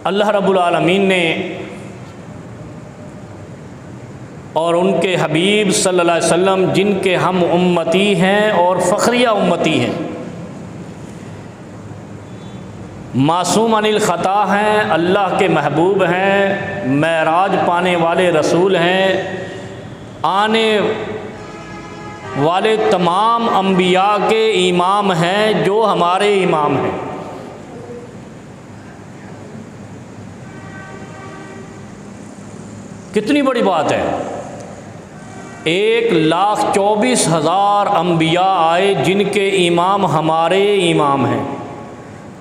اللہ رب العالمین نے اور ان کے حبیب صلی اللہ علیہ وسلم جن کے ہم امتی ہیں اور فخریہ امتی ہیں، معصوم عن الخطا ہیں، اللہ کے محبوب ہیں، معراج پانے والے رسول ہیں، آنے والے تمام انبیاء کے امام ہیں، جو ہمارے امام ہیں۔ کتنی بڑی بات ہے، 1,24,000 انبیاء آئے جن کے امام ہمارے امام ہیں،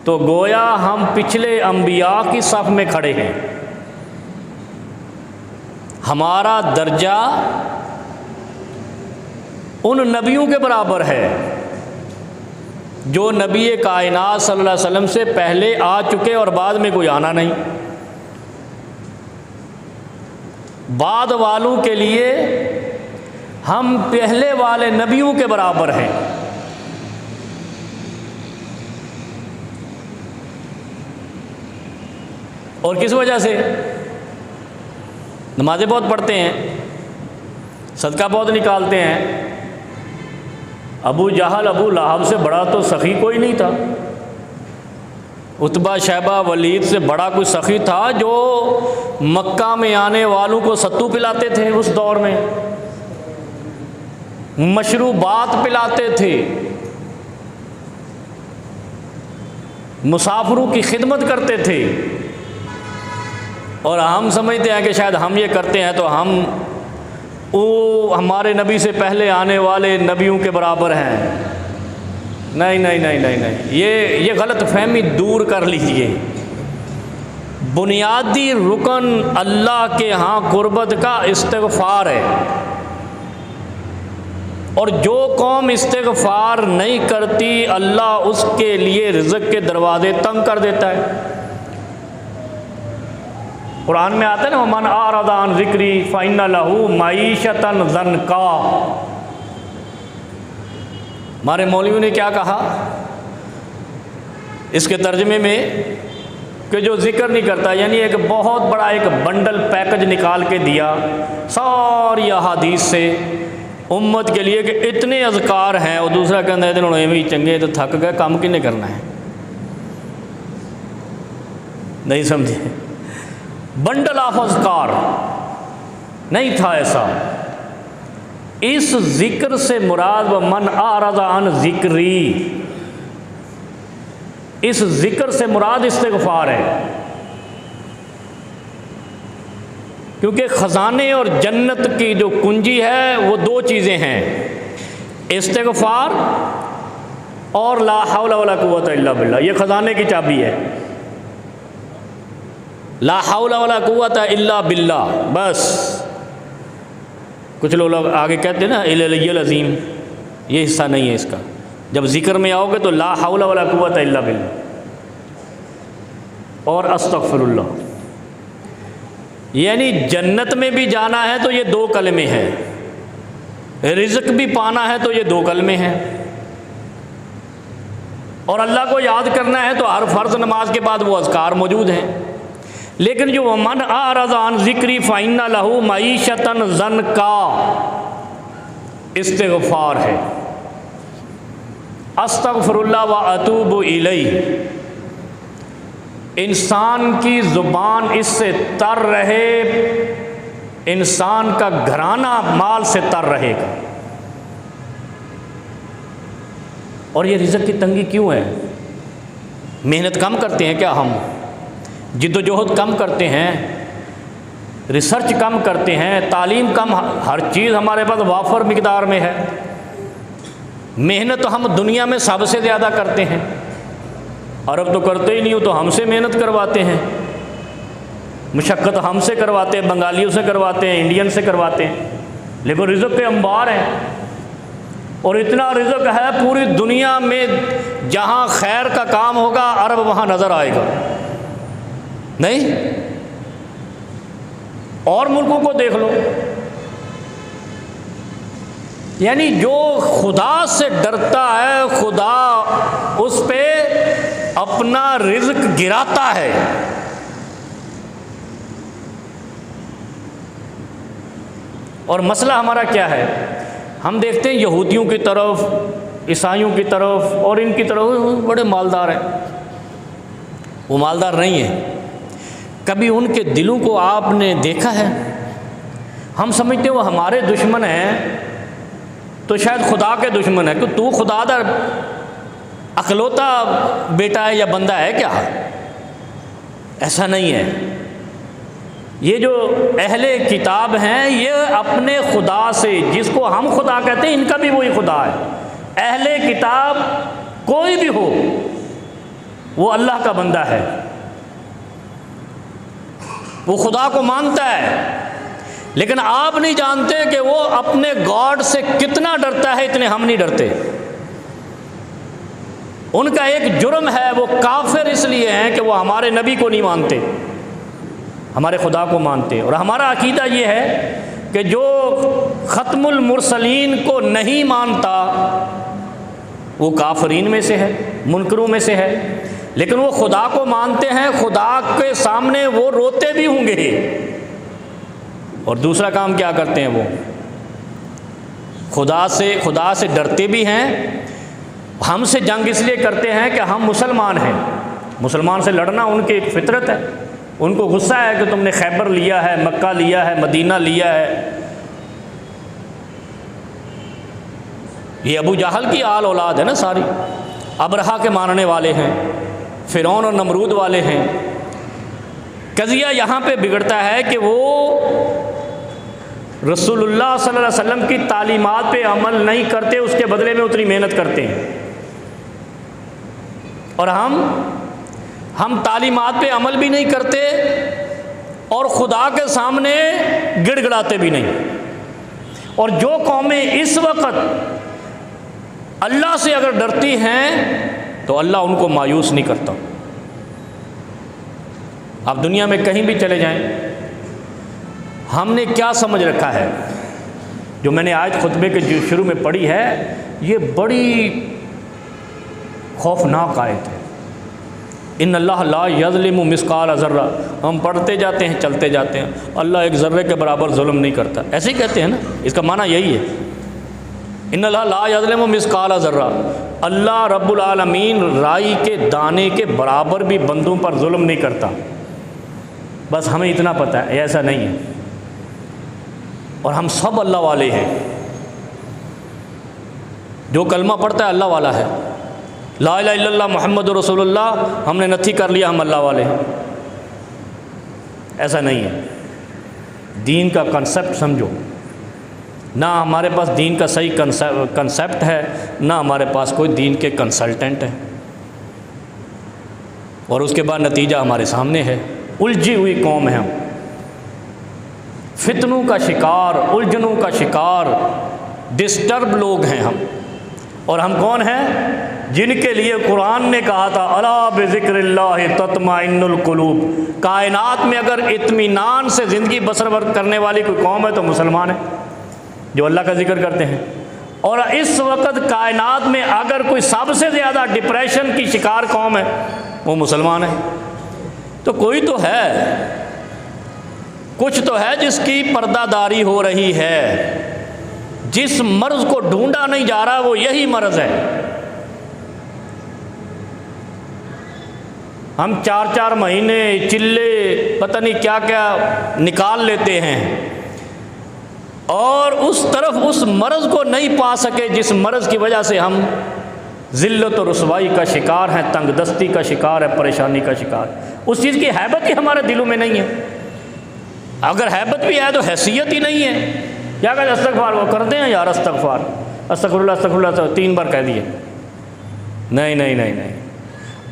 تو گویا ہم پچھلے انبیاء کی صف میں کھڑے ہیں۔ ہمارا درجہ ان نبیوں کے برابر ہے جو نبی کائنات صلی اللہ علیہ وسلم سے پہلے آ چکے اور بعد میں کوئی آنا نہیں۔ بعد والوں کے لیے ہم پہلے والے نبیوں کے برابر ہیں۔ اور کس وجہ سے؟ نمازیں بہت پڑھتے ہیں، صدقہ بہت نکالتے ہیں۔ ابو جہل ابو لہب سے بڑا تو سخی کوئی نہیں تھا، عتبہ شیبہ ولید سے بڑا کوئی سخی تھا جو مکہ میں آنے والوں کو ستو پلاتے تھے، اس دور میں مشروبات پلاتے تھے، مسافروں کی خدمت کرتے تھے۔ اور ہم سمجھتے ہیں کہ شاید ہم یہ کرتے ہیں تو ہم ہمارے نبی سے پہلے آنے والے نبیوں کے برابر ہیں۔ نہیں نہیں نہیں نہیں نہیں، یہ غلط فہمی دور کر لیجئے۔ بنیادی رکن اللہ کے ہاں قربت کا استغفار ہے، اور جو قوم استغفار نہیں کرتی اللہ اس کے لیے رزق کے دروازے تنگ کر دیتا ہے۔ قرآن میں آتا ہے نا، وَمَنْ أَعْرَضَ عَنْ ذِكْرِي فَإِنَّ لَهُ مَعِيشَةً ضَنْكًا۔ ہمارے مولویوں نے کیا کہا اس کے ترجمے میں کہ جو ذکر نہیں کرتا، یعنی ایک بہت بڑا ایک بنڈل پیکج نکال کے دیا ساری احادیث سے امت کے لیے کہ اتنے اذکار ہیں، اور دوسرا کہنا ہے انہوں نے بھی چنگے تو تھک گئے، کام کنے کرنا ہے۔ نہیں سمجھے؟ بنڈل آف اذکار نہیں تھا ایسا۔ اس ذکر سے مراد وَمَنْ أَعْرَضَ عَنْ ذِكْرِي، اس ذکر سے مراد استغفار ہے، کیونکہ خزانے اور جنت کی جو کنجی ہے وہ دو چیزیں ہیں، استغفار اور لا حول ولا قوت الا باللہ۔ یہ خزانے کی چابی ہے، لا حول ولا قوت الا باللہ۔ بس کچھ لوگ آگے کہتے ہیں نا العلی العظیم، یہ حصہ نہیں ہے اس کا۔ جب ذکر میں آؤ گے تو لا حول ولا قوت الا باللہ اور استغفر اللہ، یعنی جنت میں بھی جانا ہے تو یہ دو کلمے ہیں، رزق بھی پانا ہے تو یہ دو کلمے ہیں، اور اللہ کو یاد کرنا ہے تو ہر فرض نماز کے بعد وہ اذکار موجود ہیں۔ لیکن جو وَمَنْ أَعْرَضَ عَنْ ذِكْرِي فَإِنَّ لَهُ مَعِيشَةً ضَنْكًا استغفار ہے، استغفر اللہ وَأَتُوبُ إِلَيْهِ۔ انسان کی زبان اس سے تر رہے، انسان کا گھرانہ مال سے تر رہے گا۔ اور یہ رزق کی تنگی کیوں ہے؟ محنت کم کرتے ہیں کیا ہم؟ جد و جہد کم کرتے ہیں، ریسرچ کم کرتے ہیں، تعلیم کم، ہر چیز ہمارے پاس وافر مقدار میں ہے۔ محنت ہم دنیا میں سب سے زیادہ کرتے ہیں، عرب تو کرتے ہی نہیں ہو تو ہم سے محنت کرواتے ہیں، مشقت ہم سے کرواتے ہیں، بنگالیوں سے کرواتے ہیں، انڈین سے کرواتے ہیں، لیکن رزق کے انبار ہیں، اور اتنا رزق ہے پوری دنیا میں، جہاں خیر کا کام ہوگا عرب وہاں نظر آئے گا نہیں؟ اور ملکوں کو دیکھ لو، یعنی جو خدا سے ڈرتا ہے خدا اس پہ اپنا رزق گراتا ہے، اور مسئلہ ہمارا کیا ہے؟ ہم دیکھتے ہیں یہودیوں کی طرف، عیسائیوں کی طرف اور ان کی طرف بڑے مالدار ہیں، وہ مالدار نہیں ہیں۔ کبھی ان کے دلوں کو آپ نے دیکھا ہے؟ ہم سمجھتے ہیں وہ ہمارے دشمن ہیں تو شاید خدا کے دشمن ہے، کہ تو خدا دا اکلوتا بیٹا ہے یا بندہ ہے کیا؟ ایسا نہیں ہے۔ یہ جو اہل کتاب ہیں یہ اپنے خدا سے، جس کو ہم خدا کہتے ہیں، ان کا بھی وہی خدا ہے۔ اہل کتاب کوئی بھی ہو وہ اللہ کا بندہ ہے، وہ خدا کو مانتا ہے، لیکن آپ نہیں جانتے کہ وہ اپنے گاڈ سے کتنا ڈرتا ہے، اتنے ہم نہیں ڈرتے۔ ان کا ایک جرم ہے، وہ کافر اس لیے ہیں کہ وہ ہمارے نبی کو نہیں مانتے، ہمارے خدا کو مانتے۔ اور ہمارا عقیدہ یہ ہے کہ جو ختم المرسلین کو نہیں مانتا وہ کافرین میں سے ہے، منکروں میں سے ہے، لیکن وہ خدا کو مانتے ہیں، خدا کے سامنے وہ روتے بھی ہوں گے۔ اور دوسرا کام کیا کرتے ہیں؟ وہ خدا سے ڈرتے بھی ہیں۔ ہم سے جنگ اس لیے کرتے ہیں کہ ہم مسلمان ہیں، مسلمان سے لڑنا ان کی ایک فطرت ہے۔ ان کو غصہ ہے کہ تم نے خیبر لیا ہے، مکہ لیا ہے، مدینہ لیا ہے۔ یہ ابو جہل کی آل اولاد ہے نا ساری، ابرہہ کے ماننے والے ہیں، فرعون اور نمرود والے ہیں۔ قضیہ یہاں پہ بگڑتا ہے کہ وہ رسول اللہ صلی اللہ علیہ وسلم کی تعلیمات پہ عمل نہیں کرتے، اس کے بدلے میں اتنی محنت کرتے ہیں، اور ہم تعلیمات پہ عمل بھی نہیں کرتے اور خدا کے سامنے گڑ گڑاتے بھی نہیں۔ اور جو قومیں اس وقت اللہ سے اگر ڈرتی ہیں تو اللہ ان کو مایوس نہیں کرتا۔ آپ دنیا میں کہیں بھی چلے جائیں، ہم نے کیا سمجھ رکھا ہے؟ جو میں نے آیت خطبے کے جو شروع میں پڑھی ہے، یہ بڑی خوفناک آیت ہے۔ ان اللہ لا یظلم مثقال ذرہ، ہم پڑھتے جاتے ہیں چلتے جاتے ہیں، اللہ ایک ذرے کے برابر ظلم نہیں کرتا، ایسے ہی کہتے ہیں نا، اس کا معنی یہی ہے۔ ان اللہ لا یظلم مثقال ذرہ، اللہ رب العالمین رائی کے دانے کے برابر بھی بندوں پر ظلم نہیں کرتا۔ بس ہمیں اتنا پتہ ہے، ایسا نہیں ہے، اور ہم سب اللہ والے ہیں۔ جو کلمہ پڑھتا ہے اللہ والا ہے، لا الہ الا اللہ محمد رسول اللہ، ہم نے نتھی کر لیا ہم اللہ والے ہیں، ایسا نہیں ہے۔ دین کا کنسپٹ سمجھو، نہ ہمارے پاس دین کا صحیح کنسپٹ ہے، نہ ہمارے پاس کوئی دین کے کنسلٹنٹ ہے، اور اس کے بعد نتیجہ ہمارے سامنے ہے۔ الجھی ہوئی قوم ہے ہم، فتنوں کا شکار، الجھنوں کا شکار، ڈسٹرب لوگ ہیں ہم۔ اور ہم کون ہیں؟ جن کے لیے قرآن نے کہا تھا الا بذکر اللہ تطمئن القلوب۔ کائنات میں اگر اطمینان سے زندگی بسر کرنے والی کوئی قوم ہے تو مسلمان ہے، جو اللہ کا ذکر کرتے ہیں۔ اور اس وقت کائنات میں اگر کوئی سب سے زیادہ ڈپریشن کی شکار قوم ہے وہ مسلمان ہے۔ تو کوئی تو ہے، کچھ تو ہے جس کی پردہ داری ہو رہی ہے، جس مرض کو ڈھونڈا نہیں جا رہا وہ یہی مرض ہے۔ ہم 4 مہینے چلے پتہ نہیں کیا کیا نکال لیتے ہیں، اور اس طرف اس مرض کو نہیں پا سکے جس مرض کی وجہ سے ہم ذلت و رسوائی کا شکار ہیں، تنگ دستی کا شکار ہے، پریشانی کا شکار۔ اس چیز کی حیبت ہی ہمارے دلوں میں نہیں ہے۔ اگر حیبت بھی ہے تو حیثیت ہی نہیں ہے۔ کیا کہتے ہیں؟ استغفار وہ کرتے ہیں یار، استغفار استغفر اللہ استغفر اللہ 3 بار کہہ دیے۔ نہیں نہیں نہیں نہیں،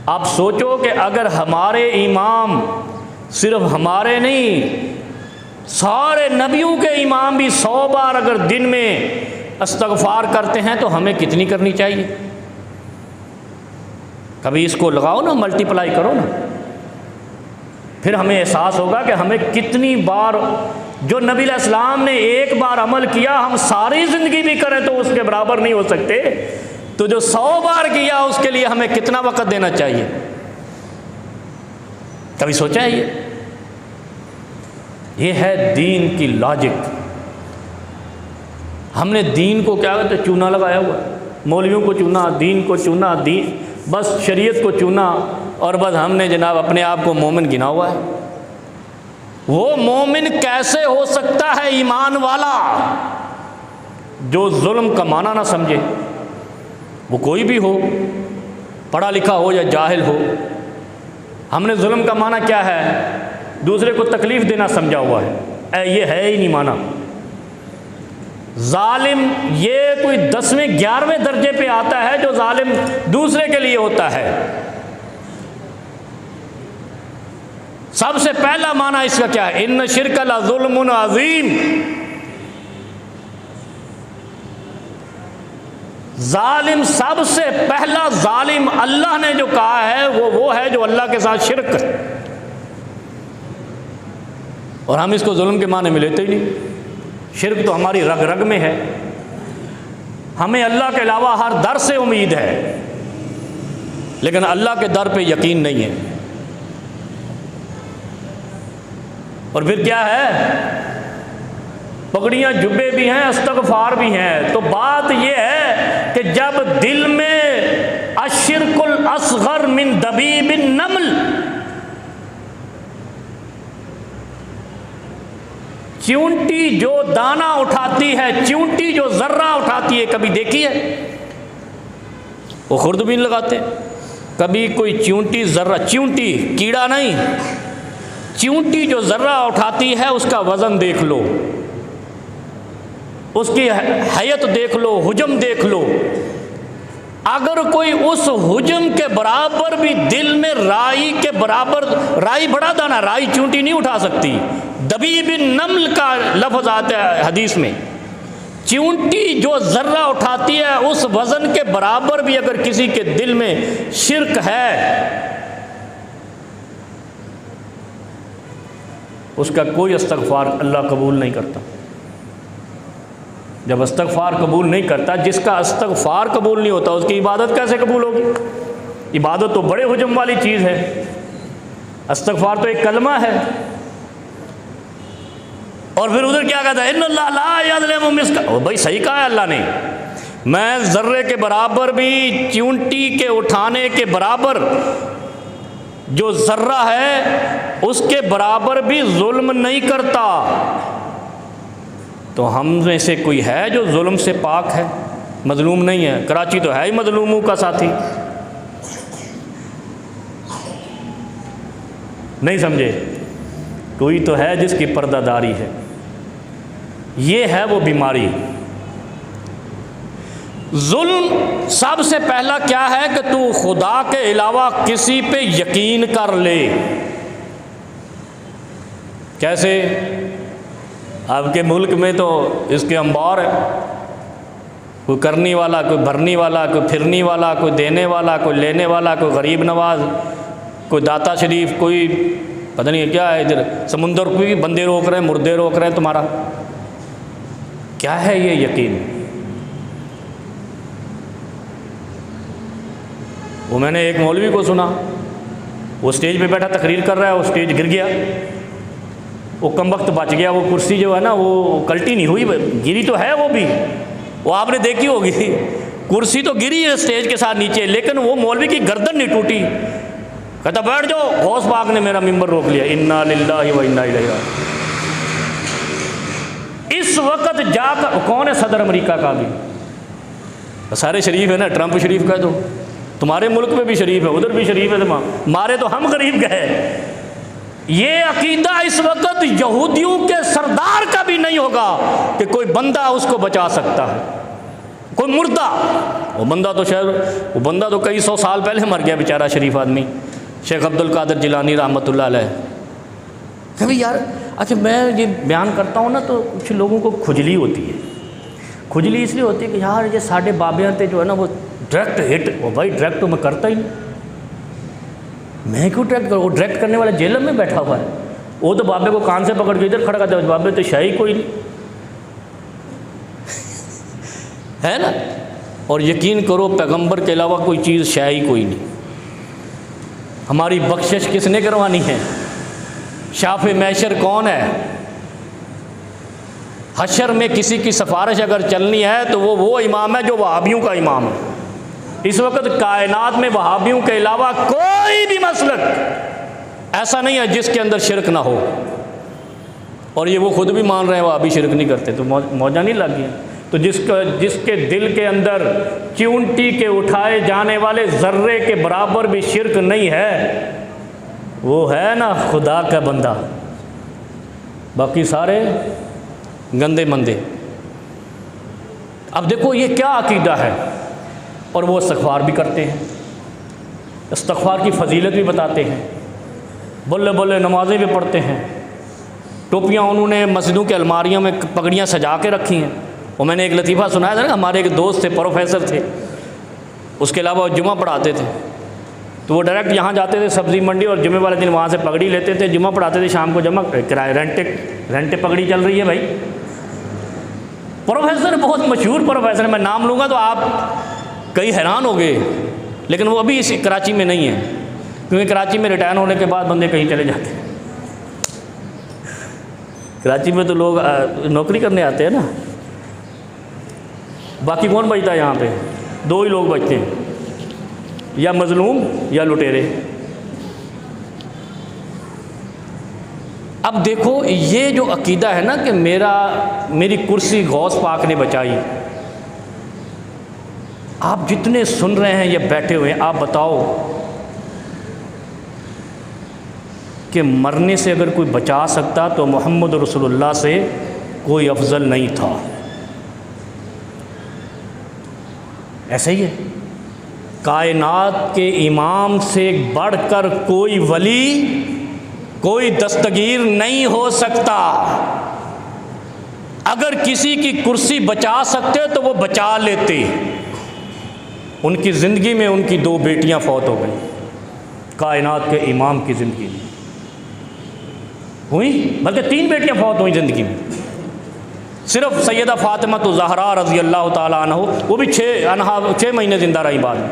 آپ سوچو کہ اگر ہمارے امام، صرف ہمارے نہیں سارے نبیوں کے امام بھی 100 بار اگر دن میں استغفار کرتے ہیں تو ہمیں کتنی کرنی چاہیے؟ کبھی اس کو لگاؤ نا، ملٹی پلائی کرو نا، پھر ہمیں احساس ہوگا کہ ہمیں کتنی بار، جو نبی علیہ السلام نے 1 بار عمل کیا ہم ساری زندگی بھی کریں تو اس کے برابر نہیں ہو سکتے، تو جو 100 بار کیا اس کے لیے ہمیں کتنا وقت دینا چاہیے؟ کبھی سوچا ہے یہ ہے دین کی لاجک۔ ہم نے دین کو کیا کہتے ہیں چونا لگایا ہوا ہے، مولویوں کو چونا، دین کو چونا، دین بس شریعت کو چونا، اور بس ہم نے جناب اپنے آپ کو مومن گنا ہوا ہے۔ وہ مومن کیسے ہو سکتا ہے ایمان والا جو ظلم کا معنی نہ سمجھے؟ وہ کوئی بھی ہو، پڑھا لکھا ہو یا جاہل ہو۔ ہم نے ظلم کا معنی کیا ہے؟ دوسرے کو تکلیف دینا سمجھا ہوا ہے، یہ ہے ہی نہیں معنی۔ ظالم یہ کوئی 10ویں 11ویں درجے پہ آتا ہے جو ظالم دوسرے کے لیے ہوتا ہے۔ سب سے پہلا معنی اس کا کیا ہے؟ ان شرک لظلم عظیم۔ ظالم سب سے پہلا ظالم اللہ نے جو کہا ہے وہ ہے جو اللہ کے ساتھ شرک کرے، اور ہم اس کو ظلم کے معنی میں لیتے ہی نہیں۔ شرک تو ہماری رگ رگ میں ہے، ہمیں اللہ کے علاوہ ہر در سے امید ہے، لیکن اللہ کے در پہ یقین نہیں ہے۔ اور پھر کیا ہے؟ پگڑیاں جبے بھی ہیں، استغفار بھی ہیں۔ تو بات یہ ہے کہ جب دل میں الشرک الاصغر من دبیب النمل، چیونٹی جو دانہ اٹھاتی ہے، چیونٹی جو ذرہ اٹھاتی ہے، کبھی دیکھی ہے؟ وہ خوردبین لگاتے ہیں، کبھی کوئی چیونٹی ذرہ، چیونٹی کیڑا نہیں، چیونٹی جو ذرہ اٹھاتی ہے اس کا وزن دیکھ لو، اس کی حیت دیکھ لو، حجم دیکھ لو۔ اگر کوئی اس حجم کے برابر بھی دل میں رائی کے برابر، رائی بڑا دانا، رائی چونٹی نہیں اٹھا سکتی۔ دبیب النمل کا لفظ آتا ہے حدیث میں، چونٹی جو ذرہ اٹھاتی ہے اس وزن کے برابر بھی اگر کسی کے دل میں شرک ہے، اس کا کوئی استغفار اللہ قبول نہیں کرتا۔ جب استغفار قبول نہیں کرتا، جس کا استغفار قبول نہیں ہوتا اس کی عبادت کیسے قبول ہوگی؟ عبادت تو بڑے حجم والی چیز ہے، استغفار تو ایک کلمہ ہے۔ اور پھر ادھر کیا کہتا ہے؟ ان اللہ لا یظلم مثقال، بھائی صحیح کہا ہے اللہ نے، میں ذرے کے برابر بھی، چیونٹی کے اٹھانے کے برابر جو ذرہ ہے اس کے برابر بھی ظلم نہیں کرتا۔ تو ہم میں سے کوئی ہے جو ظلم سے پاک ہے، مظلوم نہیں ہے؟ کراچی تو ہے ہی مظلوموں کا ساتھی، نہیں سمجھے؟ کوئی تو ہے جس کی پردہ داری ہے، یہ ہے وہ بیماری۔ ظلم سب سے پہلا کیا ہے کہ تو خدا کے علاوہ کسی پہ یقین کر لے۔ کیسے؟ آپ کے ملک میں تو اس کے انبار ہے، کوئی کرنی والا، کوئی بھرنی والا، کوئی پھرنی والا، کوئی دینے والا، کوئی لینے والا، کوئی غریب نواز، کوئی داتا شریف، کوئی پتہ نہیں کیا ہے، ادھر سمندر کو بھی بندے روک رہے ہیں، مردے روک رہے ہیں تمہارا۔ کیا ہے یہ یقین؟ وہ میں نے ایک مولوی کو سنا، وہ اسٹیج پہ بیٹھا تقریر کر رہا ہے، وہ اسٹیج گر گیا، وہ کم وقت بچ گیا، وہ کرسی جو ہے نا وہ کلٹی نہیں ہوئی، گری تو ہے وہ بھی، وہ آپ نے دیکھی ہوگی، کرسی تو گری ہے اسٹیج کے ساتھ نیچے، لیکن وہ مولوی کی گردن نہیں ٹوٹی۔ کہتا بیٹھ جاؤ، غوث پاک نے میرا ممبر روک لیا، انا للہ و انا الیہ راجعون۔ اس وقت جا کر کون ہے صدر امریکہ کا؟ بھی سارے شریف ہے نا، ٹرمپ شریف کہہ دو، تمہارے ملک میں بھی شریف ہے، ادھر بھی شریف ہے، مارے تو ہم غریب گئے۔ یہ عقیدہ اس وقت یہودیوں کے سردار کا بھی نہیں ہوگا کہ کوئی بندہ اس کو بچا سکتا ہے، کوئی مردہ۔ وہ بندہ تو کئی سو سال پہلے مر گیا بیچارہ شریف آدمی، شیخ عبد القادر جیلانی رحمۃ اللہ علیہ۔ کبھی یار اچھا میں یہ بیان کرتا ہوں نا تو کچھ لوگوں کو کھجلی ہوتی ہے، کھجلی اس لیے ہوتی ہے کہ یار یہ ساڈے بابیاں تے جو ہے نا وہ ڈائریکٹ ہٹ، وہ بھائی ڈائریکٹ تو میں کرتا ہی نہیں، میں کیوں ڈائریکٹ کروں؟ وہ ڈائریکٹ کرنے والا جیل میں بیٹھا ہوا ہے، وہ تو بابے کو کان سے پکڑ کے ادھر کھڑا کرتا ہے، بابے تو شاہی کوئی نہیں ہے نا۔ اور یقین کرو پیغمبر کے علاوہ کوئی چیز شاہی کوئی نہیں۔ ہماری بخشش کس نے کروانی ہے؟ شافع محشر کون ہے؟ حشر میں کسی کی سفارش اگر چلنی ہے تو وہ امام ہے جو وہابیوں کا امام ہے۔ اس وقت کائنات میں وہابیوں کے علاوہ کوئی بھی مسلک ایسا نہیں ہے جس کے اندر شرک نہ ہو، اور یہ وہ خود بھی مان رہے ہیں وہابی شرک نہیں کرتے، تو موجہ نہیں لگ گیا۔ تو جس کے دل کے اندر چیونٹی کے اٹھائے جانے والے ذرے کے برابر بھی شرک نہیں ہے، وہ ہے نا خدا کا بندہ، باقی سارے گندے مندے۔ اب دیکھو یہ کیا عقیدہ ہے، اور وہ استغفار بھی کرتے ہیں، استغفار کی فضیلت بھی بتاتے ہیں، بلے بلے نمازیں بھی پڑھتے ہیں، ٹوپیاں انہوں نے مسجدوں کے الماریوں میں پگڑیاں سجا کے رکھی ہیں۔ وہ میں نے ایک لطیفہ سنایا تھا نا، ہمارے ایک دوست تھے، پروفیسر تھے، اس کے علاوہ جمعہ پڑھاتے تھے، تو وہ ڈائریکٹ یہاں جاتے تھے سبزی منڈی، اور جمعے والے دن وہاں سے پگڑی لیتے تھے، جمعہ پڑھاتے تھے، شام کو جمع کرائے رینٹ پگڑی چل رہی ہے بھائی۔ پروفیسر بہت مشہور پروفیسر، میں نام لوں گا تو آپ کئی حیران ہو گئے، لیکن وہ ابھی اس کراچی میں نہیں ہے، کیونکہ کراچی میں ریٹائر ہونے کے بعد بندے کہیں چلے جاتے ہیں۔ کراچی میں تو لوگ نوکری کرنے آتے ہیں نا، باقی کون بچتا ہے یہاں پہ؟ دو ہی لوگ بچتے ہیں، یا مظلوم یا لٹیرے۔ اب دیکھو یہ جو عقیدہ ہے نا کہ میری کرسی غوث پاک نے بچائی، آپ جتنے سن رہے ہیں یا بیٹھے ہوئے ہیں، آپ بتاؤ کہ مرنے سے اگر کوئی بچا سکتا تو محمد رسول اللہ سے کوئی افضل نہیں تھا۔ ایسا ہی ہے، کائنات کے امام سے بڑھ کر کوئی ولی، کوئی دستگیر نہیں ہو سکتا۔ اگر کسی کی کرسی بچا سکتے تو وہ بچا لیتے۔ ان کی زندگی میں ان کی 2 بیٹیاں فوت ہو گئیں، کائنات کے امام کی زندگی میں ہوئی، بلکہ 3 بیٹیاں فوت ہوئیں زندگی میں۔ صرف سیدہ فاطمہ الزہرا رضی اللہ تعالیٰ عنہ، وہ بھی 6 مہینے زندہ رہی بعد میں۔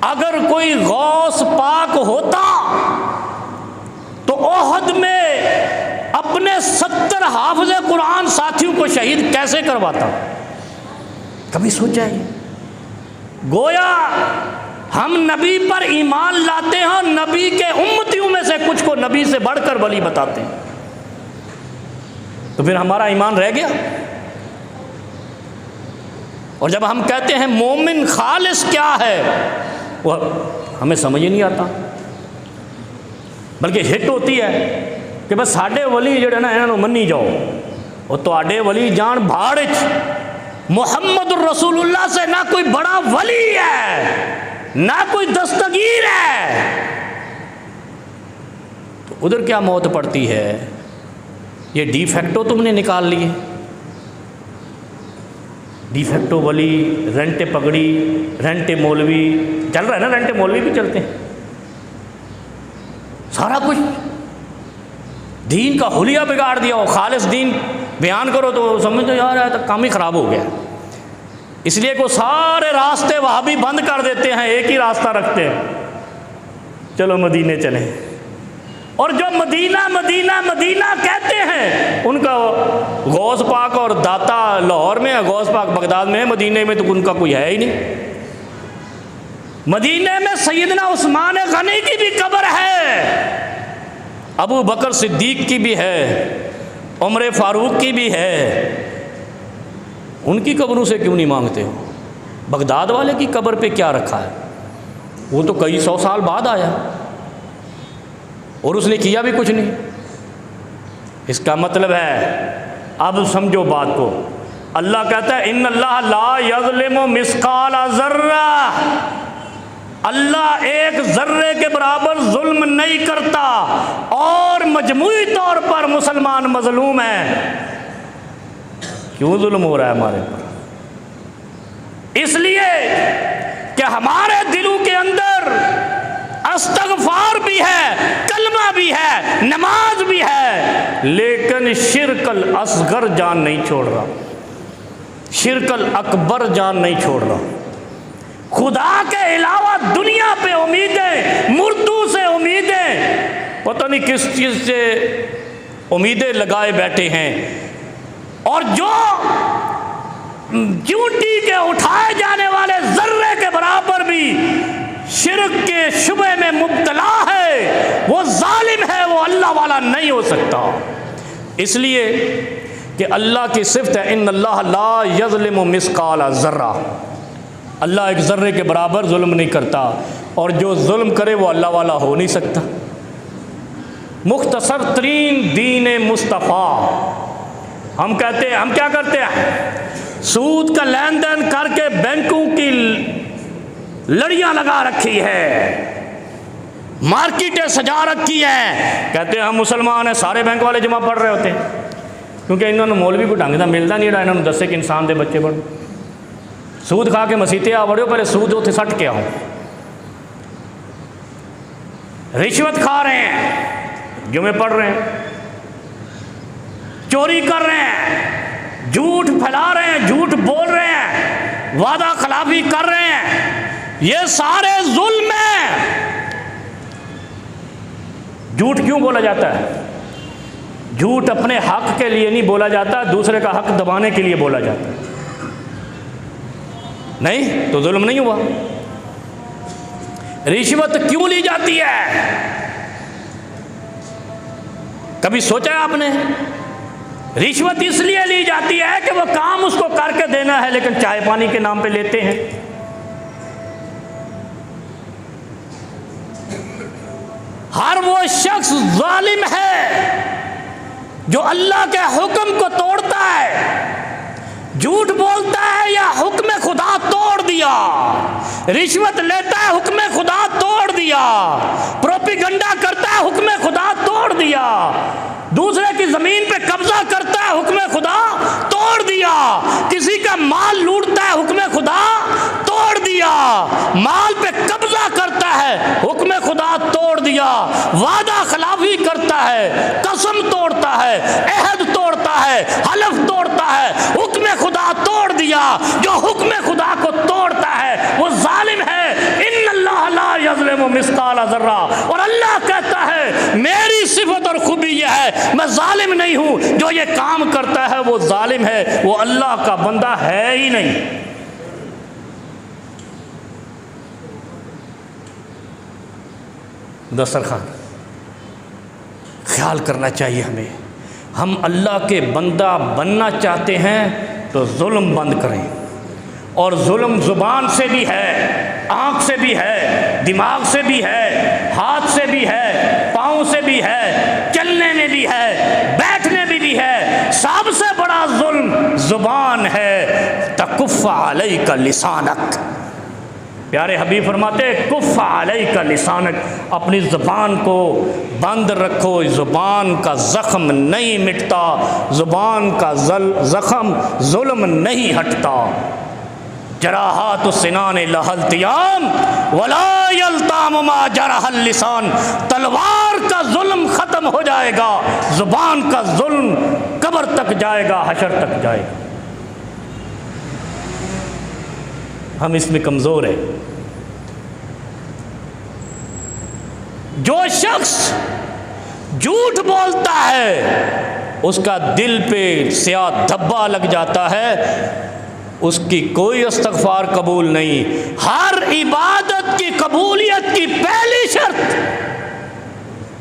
اگر کوئی غوث پاک ہوتا تو احد میں اپنے 70 حافظ قرآن ساتھیوں کو شہید کیسے کرواتا؟ کبھی سوچا ہے؟ گویا ہم نبی پر ایمان لاتے ہیں اور نبی کے امتیوں میں سے کچھ کو نبی سے بڑھ کر ولی بتاتے ہیں، تو پھر ہمارا ایمان رہ گیا۔ اور جب ہم کہتے ہیں مومن خالص کیا ہے، وہ ہمیں سمجھ ہی نہیں آتا، بلکہ ہٹ ہوتی ہے کہ بس ساڈے ولی جڑے نا انہاں نوں منی جاؤ، اور تواڈے ولی جان بھاڑ وچ، محمد الرسول اللہ سے نہ کوئی بڑا ولی ہے نہ کوئی دستگیر ہے، تو ادھر کیا موت پڑتی ہے؟ یہ ڈی فیکٹو تم نے نکال لیے، ڈی فیکٹو ولی، رینٹ پگڑی، رینٹ مولوی چل رہا ہے نا، رینٹ مولوی بھی چلتے ہیں، سارا کچھ دین کا حلیہ بگاڑ دیا ہو۔ خالص دین بیان کرو تو سمجھو یار تو کام ہی خراب ہو گیا، اس لیے کہ وہ سارے راستے وہاں بھی بند کر دیتے ہیں، ایک ہی راستہ رکھتے ہیں، چلو مدینے چلیں۔ اور جو مدینہ مدینہ مدینہ کہتے ہیں، ان کا غوث پاک اور داتا لاہور میں ہے، غوث پاک بغداد میں ہے، مدینے میں تو ان کا کوئی ہے ہی نہیں۔ مدینے میں سیدنا عثمان غنی کی بھی قبر ہے، ابو بکر صدیق کی بھی ہے، عمر فاروق کی بھی ہے، ان کی قبروں سے کیوں نہیں مانگتے ہو؟ بغداد والے کی قبر پہ کیا رکھا ہے؟ وہ تو کئی 100 سال بعد آیا اور اس نے کیا بھی کچھ نہیں۔ اس کا مطلب ہے، اب سمجھو بات کو، اللہ کہتا ہے ان اللہ لا یظلم مثقال ذرہ، اللہ ایک ذرے کے برابر ظلم نہیں کرتا، اور مجموعی طور پر مسلمان مظلوم ہیں۔ کیوں ظلم ہو رہا ہے ہمارے پر؟ اس لیے کہ ہمارے دلوں کے اندر استغفار بھی ہے، کلمہ بھی ہے، نماز بھی ہے، لیکن شرک الاصغر جان نہیں چھوڑ رہا، شرک الاکبر جان نہیں چھوڑ رہا۔ خدا کے علاوہ دنیا پہ امیدیں، مردوں سے امیدیں، پتہ نہیں کس چیز سے امیدیں لگائے بیٹھے ہیں، اور جو چونٹی کے اٹھائے جانے والے ذرے کے برابر بھی شرک کے شبہ میں مبتلا ہے، وہ ظالم ہے، وہ اللہ والا نہیں ہو سکتا۔ اس لیے کہ اللہ کی صفت ہے ان اللہ لا یظلم مثقال ذرہ، اللہ ایک ذرے کے برابر ظلم نہیں کرتا، اور جو ظلم کرے وہ اللہ والا ہو نہیں سکتا۔ مختصر ترین دین مصطفیٰ، ہم کیا کرتے ہیں؟ سود کا لین دین کر کے بینکوں کی لڑیاں لگا رکھی ہے، مارکیٹیں سجا رکھی ہیں، کہتے ہیں ہم مسلمان ہیں، سارے بینک والے جمع پڑھ رہے ہوتے ہیں، کیونکہ انہوں نے مولوی کو ڈھنگ دا ملتا نہیں رہا، انہوں نے دسے کہ انسان دے بچے بڑھ سود کھا کے مسیتے آ بڑے ہو، پہلے سود ہوتے سٹ کے آؤ، رشوت کھا رہے ہیں، جمعے پڑھ رہے ہیں، چوری کر رہے ہیں، جھوٹ پھیلا رہے ہیں، جھوٹ بول رہے ہیں، وعدہ خلافی کر رہے ہیں، یہ سارے ظلم ہیں۔ جھوٹ کیوں بولا جاتا ہے؟ جھوٹ اپنے حق کے لیے نہیں بولا جاتا، دوسرے کا حق دبانے کے لیے بولا جاتا ہے، نہیں تو ظلم نہیں ہوا۔ رشوت کیوں لی جاتی ہے؟ کبھی سوچا ہے آپ نے؟ رشوت اس لیے لی جاتی ہے کہ وہ کام اس کو کر کے دینا ہے، لیکن چائے پانی کے نام پہ لیتے ہیں۔ ہر وہ شخص ظالم ہے جو اللہ کے حکم کو توڑتا ہے، جھوٹ بولتا ہے یا حکم خدا توڑ دیا، رشوت لیتا ہے حکم خدا توڑ دیا، پروپیگنڈا کرتا ہے حکم خدا توڑ دیا، دوسرے کی زمین پہ قبضہ کرتا ہے حکم خدا توڑ دیا، کسی کا مال لوٹتا ہے حکم خدا توڑ دیا، مال پہ قبضہ کرتا ہے حکم خدا توڑ دیا، وعدہ خلافی کرتا ہے، قسم توڑتا ہے، عہد توڑتا ہے، حلف توڑتا ہے، حکم خدا توڑ دیا۔ جو حکم خدا کو توڑتا ہے وہ ظالم ہے۔ ان اللہ لا یظلم مثقال ذرہ، اور اللہ کہتا ہے میری صفت اور خوبی یہ ہے میں ظالم نہیں ہوں، جو یہ کام کرتا ہے وہ ظالم ہے، وہ اللہ کا بندہ ہے ہی نہیں۔ دسترخوان خیال کرنا چاہیے ہمیں، ہم اللہ کے بندہ بننا چاہتے ہیں تو ظلم بند کریں، اور ظلم زبان سے بھی ہے، آنکھ سے بھی ہے، دماغ سے بھی ہے، ہاتھ سے بھی ہے، پاؤں سے بھی ہے، چلنے میں بھی ہے، بیٹھنے میں بھی ہے۔ سب سے بڑا ظلم زبان ہے۔ تکف علیک لسانک، پیارے حبیب فرماتے کف علیک لسانک، اپنی زبان کو بند رکھو، زبان کا زخم نہیں مٹتا، زبان کا زخم ظلم نہیں ہٹتا۔ جراحات السنان لہا التیام ولا یلتام ما جرح اللسان، تلوار کا ظلم ختم ہو جائے گا، زبان کا ظلم قبر تک جائے گا، حشر تک جائے گا۔ ہم اس میں کمزور ہیں۔ جو شخص جھوٹ بولتا ہے اس کا دل پہ سیاہ دھبا لگ جاتا ہے، اس کی کوئی استغفار قبول نہیں۔ ہر عبادت کی قبولیت کی پہلی شرط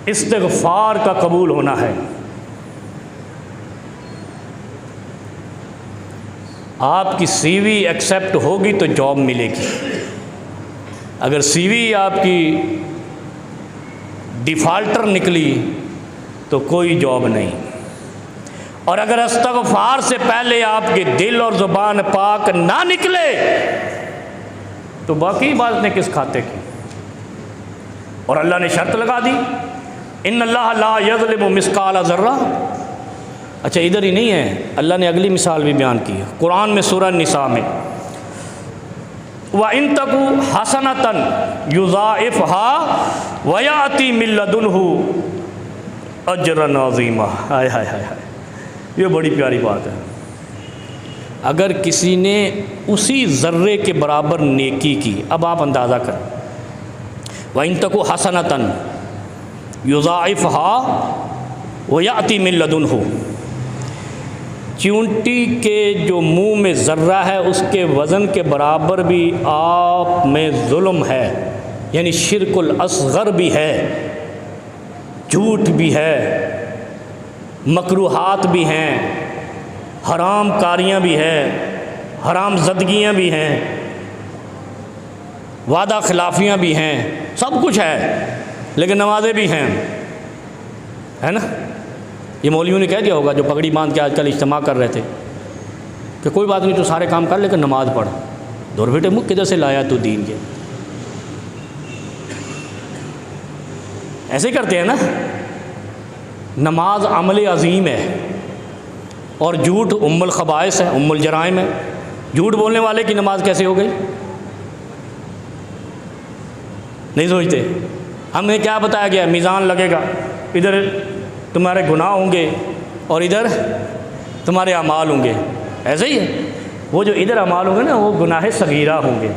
استغفار کا قبول ہونا ہے۔ آپ کی سی وی ایکسیپٹ ہوگی تو جاب ملے گی، اگر سی وی آپ کی ڈیفالٹر نکلی تو کوئی جاب نہیں، اور اگر استغفار سے پہلے آپ کے دل اور زبان پاک نہ نکلے تو باقی باتیں کس کھاتے کی؟ اور اللہ نے شرط لگا دی ان اللہ لا یظلم مثقال ذرہ۔ اچھا ادھر ہی نہیں ہے، اللہ نے اگلی مثال بھی بیان کی ہے قرآن میں سورہ نساء میں، وَإِن تَكُ حَسَنَةً يُضَاعِفْهَا وَيَأْتِ مِن لَّدُنْهُ أَجْرًا عَظِيمًا۔ ہائے ہائے ہائے ہائے، یہ بڑی پیاری بات ہے۔ اگر کسی نے اسی ذرے کے برابر نیکی کی، اب آپ اندازہ کریں، وَإِن تَكُ حَسَنَةً يُضَاعِفْهَا وَيَأْتِي مِن لَدُنْهُ، چونٹی کے جو منہ میں ذرہ ہے اس کے وزن کے برابر بھی آپ میں ظلم ہے، یعنی شرک الاصغر بھی ہے، جھوٹ بھی ہے، مکروہات بھی ہیں، حرام کاریاں بھی ہیں، حرام زدگیاں بھی ہیں، وعدہ خلافیاں بھی ہیں، سب کچھ ہے، لیکن نمازیں بھی ہیں، ہے نا؟ یہ مولویوں نے کہہ دیا ہوگا جو پگڑی باندھ کے آج کل اجتماع کر رہے تھے کہ کوئی بات نہیں تو سارے کام کر لیکن نماز پڑھ۔ دور بیٹے مکھ کدھر سے لایا تو دین کے؟ ایسے ہی کرتے ہیں نا۔ نماز عمل عظیم ہے اور جھوٹ ام الخبائث ہے، ام الجرائم ہے۔ جھوٹ بولنے والے کی نماز کیسے ہو گئی؟ نہیں سوچتے؟ ہم نے کیا بتایا گیا؟ میزان لگے گا، ادھر تمہارے گناہ ہوں گے اور ادھر تمہارے اعمال ہوں گے، ایسے ہی ہے۔ وہ جو ادھر اعمال ہوں گے نا وہ گناہ صغیرہ ہوں گے۔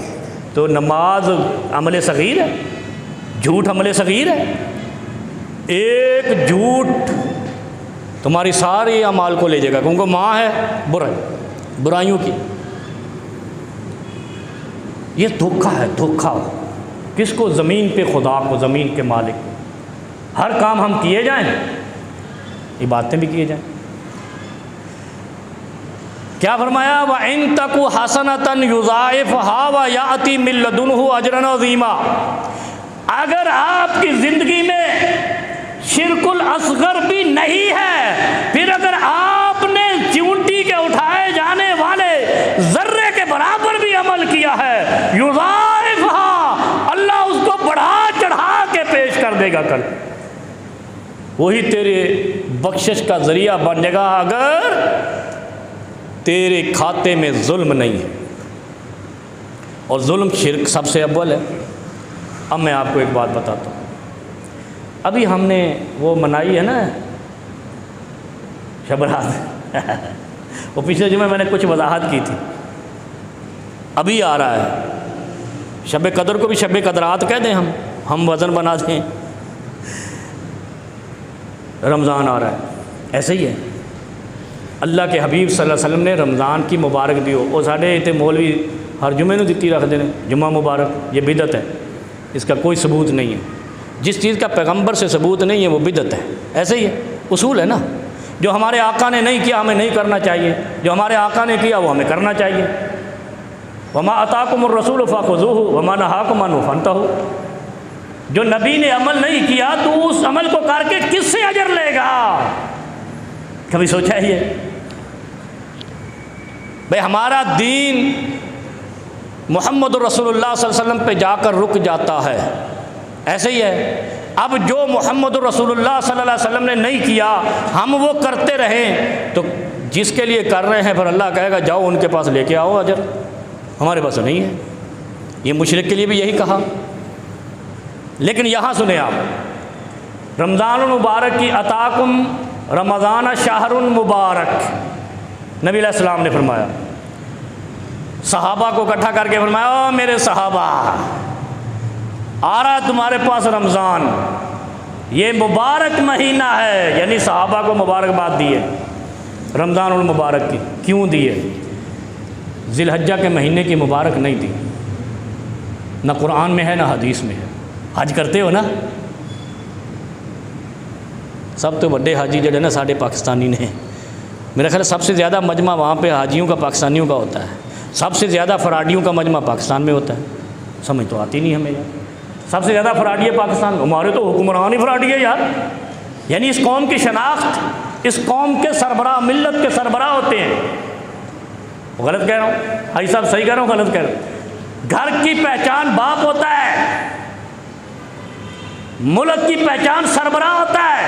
تو نماز عمل صغیر ہے، جھوٹ عمل صغیر ہے۔ ایک جھوٹ تمہاری ساری اعمال کو لے جائے گا، کیونکہ ماں ہے برائیوں کی۔ یہ دھوکہ ہے، دھوکہ کس کو؟ زمین پہ خدا کو، زمین کے مالک کو۔ ہر کام ہم کیے جائیں، عبادتیں بھی کیے جائیں۔ کیا فرمایا؟ وَإِن تَكُ حَسَنَةً يُضَاعِفْهَا وَيَأْتِ مِن لَّدُنْهُ أَجْرٌ عَظِيمًا، اگر آپ کی زندگی میں شرک الاصغر بھی نہیں ہے، پھر اگر آپ نے چونٹی کے اٹھائے جانے والے ذرے کے برابر بھی عمل کیا ہے، يُضَاعِفْهَا، اللہ اس کو بڑھا چڑھا کے پیش کر دے گا کل۔ وہی تیرے بخشش کا ذریعہ بن جائے گا اگر تیرے کھاتے میں ظلم نہیں ہے، اور ظلم شرک سب سے اول ہے۔ اب میں آپ کو ایک بات بتاتا ہوں، ابھی ہم نے وہ منائی ہے نا شب رات، وہ پچھلے جمعے میں نے کچھ وضاحت کی تھی، ابھی آ رہا ہے شب قدر کو بھی شب قدرات کہہ دیں ہم وزن بنا دیں، رمضان آ رہا ہے، ایسے ہی ہے۔ اللہ کے حبیب صلی اللہ علیہ وسلم نے رمضان کی مبارک دیو، وہ ساڑھے تے مولوی ہر جمعے نو دیتی رکھ دینے جمعہ مبارک، یہ بدعت ہے، اس کا کوئی ثبوت نہیں ہے۔ جس چیز کا پیغمبر سے ثبوت نہیں ہے وہ بدعت ہے، ایسے ہی ہے، اصول ہے نا۔ جو ہمارے آقا نے نہیں کیا ہمیں نہیں کرنا چاہیے، جو ہمارے آقا نے کیا وہ ہمیں کرنا چاہیے۔ وما آتاکم الرسول فخذوہ وما نہاکم عنہ فانتہوا، جو نبی نے عمل نہیں کیا تو اس عمل کو کر کے کس سے اجر لے گا؟ کبھی سوچا ہے یہ؟ بھئی ہمارا دین محمد رسول اللہ صلی اللہ علیہ وسلم پہ جا کر رک جاتا ہے، ایسے ہی ہے۔ اب جو محمد رسول اللہ صلی اللہ علیہ وسلم نے نہیں کیا ہم وہ کرتے رہیں تو جس کے لیے کر رہے ہیں پھر اللہ کہے گا جاؤ ان کے پاس لے کے آؤ اجر، ہمارے پاس نہیں ہے۔ یہ مشرک کے لیے بھی یہی کہا۔ لیکن یہاں سنیں آپ، رمضان المبارک کی اتاکم رمضان شہر مبارک، نبی علیہ السلام نے فرمایا، صحابہ کو اکٹھا کر کے فرمایا او میرے صحابہ، آ رہا تمہارے پاس رمضان، یہ مبارک مہینہ ہے، یعنی صحابہ کو مبارکباد دی ہے رمضان المبارک کی۔ کیوں دی ہے؟ ذی الحجہ کے مہینے کی مبارک نہیں دی، نہ قرآن میں ہے نہ حدیث میں ہے۔ حج کرتے ہو نا، سب تو بڑے حاجی جڑے نا ساڑھے پاکستانی نے، میرا خیال سب سے زیادہ مجمع وہاں پہ حاجیوں کا پاکستانیوں کا ہوتا ہے، سب سے زیادہ فراڈیوں کا مجمع پاکستان میں ہوتا ہے۔ سمجھ تو آتی نہیں ہمیں یار، سب سے زیادہ فراڈی ہے پاکستان، ہمارے تو حکمران ہی فراڈی ہے یار۔ یعنی اس قوم کی شناخت اس قوم کے سربراہ، ملت کے سربراہ ہوتے ہیں۔ غلط کہہ رہا ہوں حاجی صاحب؟ صحیح کہہ رہا ہوں غلط کہہ رہا ہوں؟ گھر کی پہچان باپ ہوتا ہے، ملک کی پہچان سربراہ ہوتا ہے،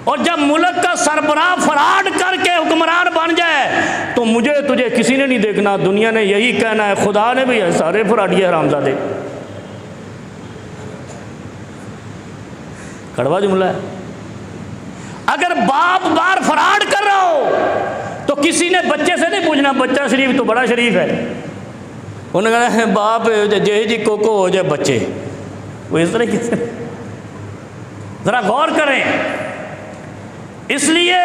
اور جب ملک کا سربراہ فراڈ کر کے حکمران بن جائے تو مجھے تجھے کسی نے نہیں دیکھنا، دنیا نے یہی کہنا ہے، خدا نے بھی ہے، سارے فراڈی حرامزادے۔ کڑوا جملہ ہے۔ اگر باپ بار فراڈ کر رہا ہو تو کسی نے بچے سے نہیں پوچھنا بچہ شریف تو بڑا شریف ہے، انہوں نے کہنا باپ جی کوکو ہو جائے بچے، وہ اس طرح کیسے؟ ذرا غور کریں، اس لیے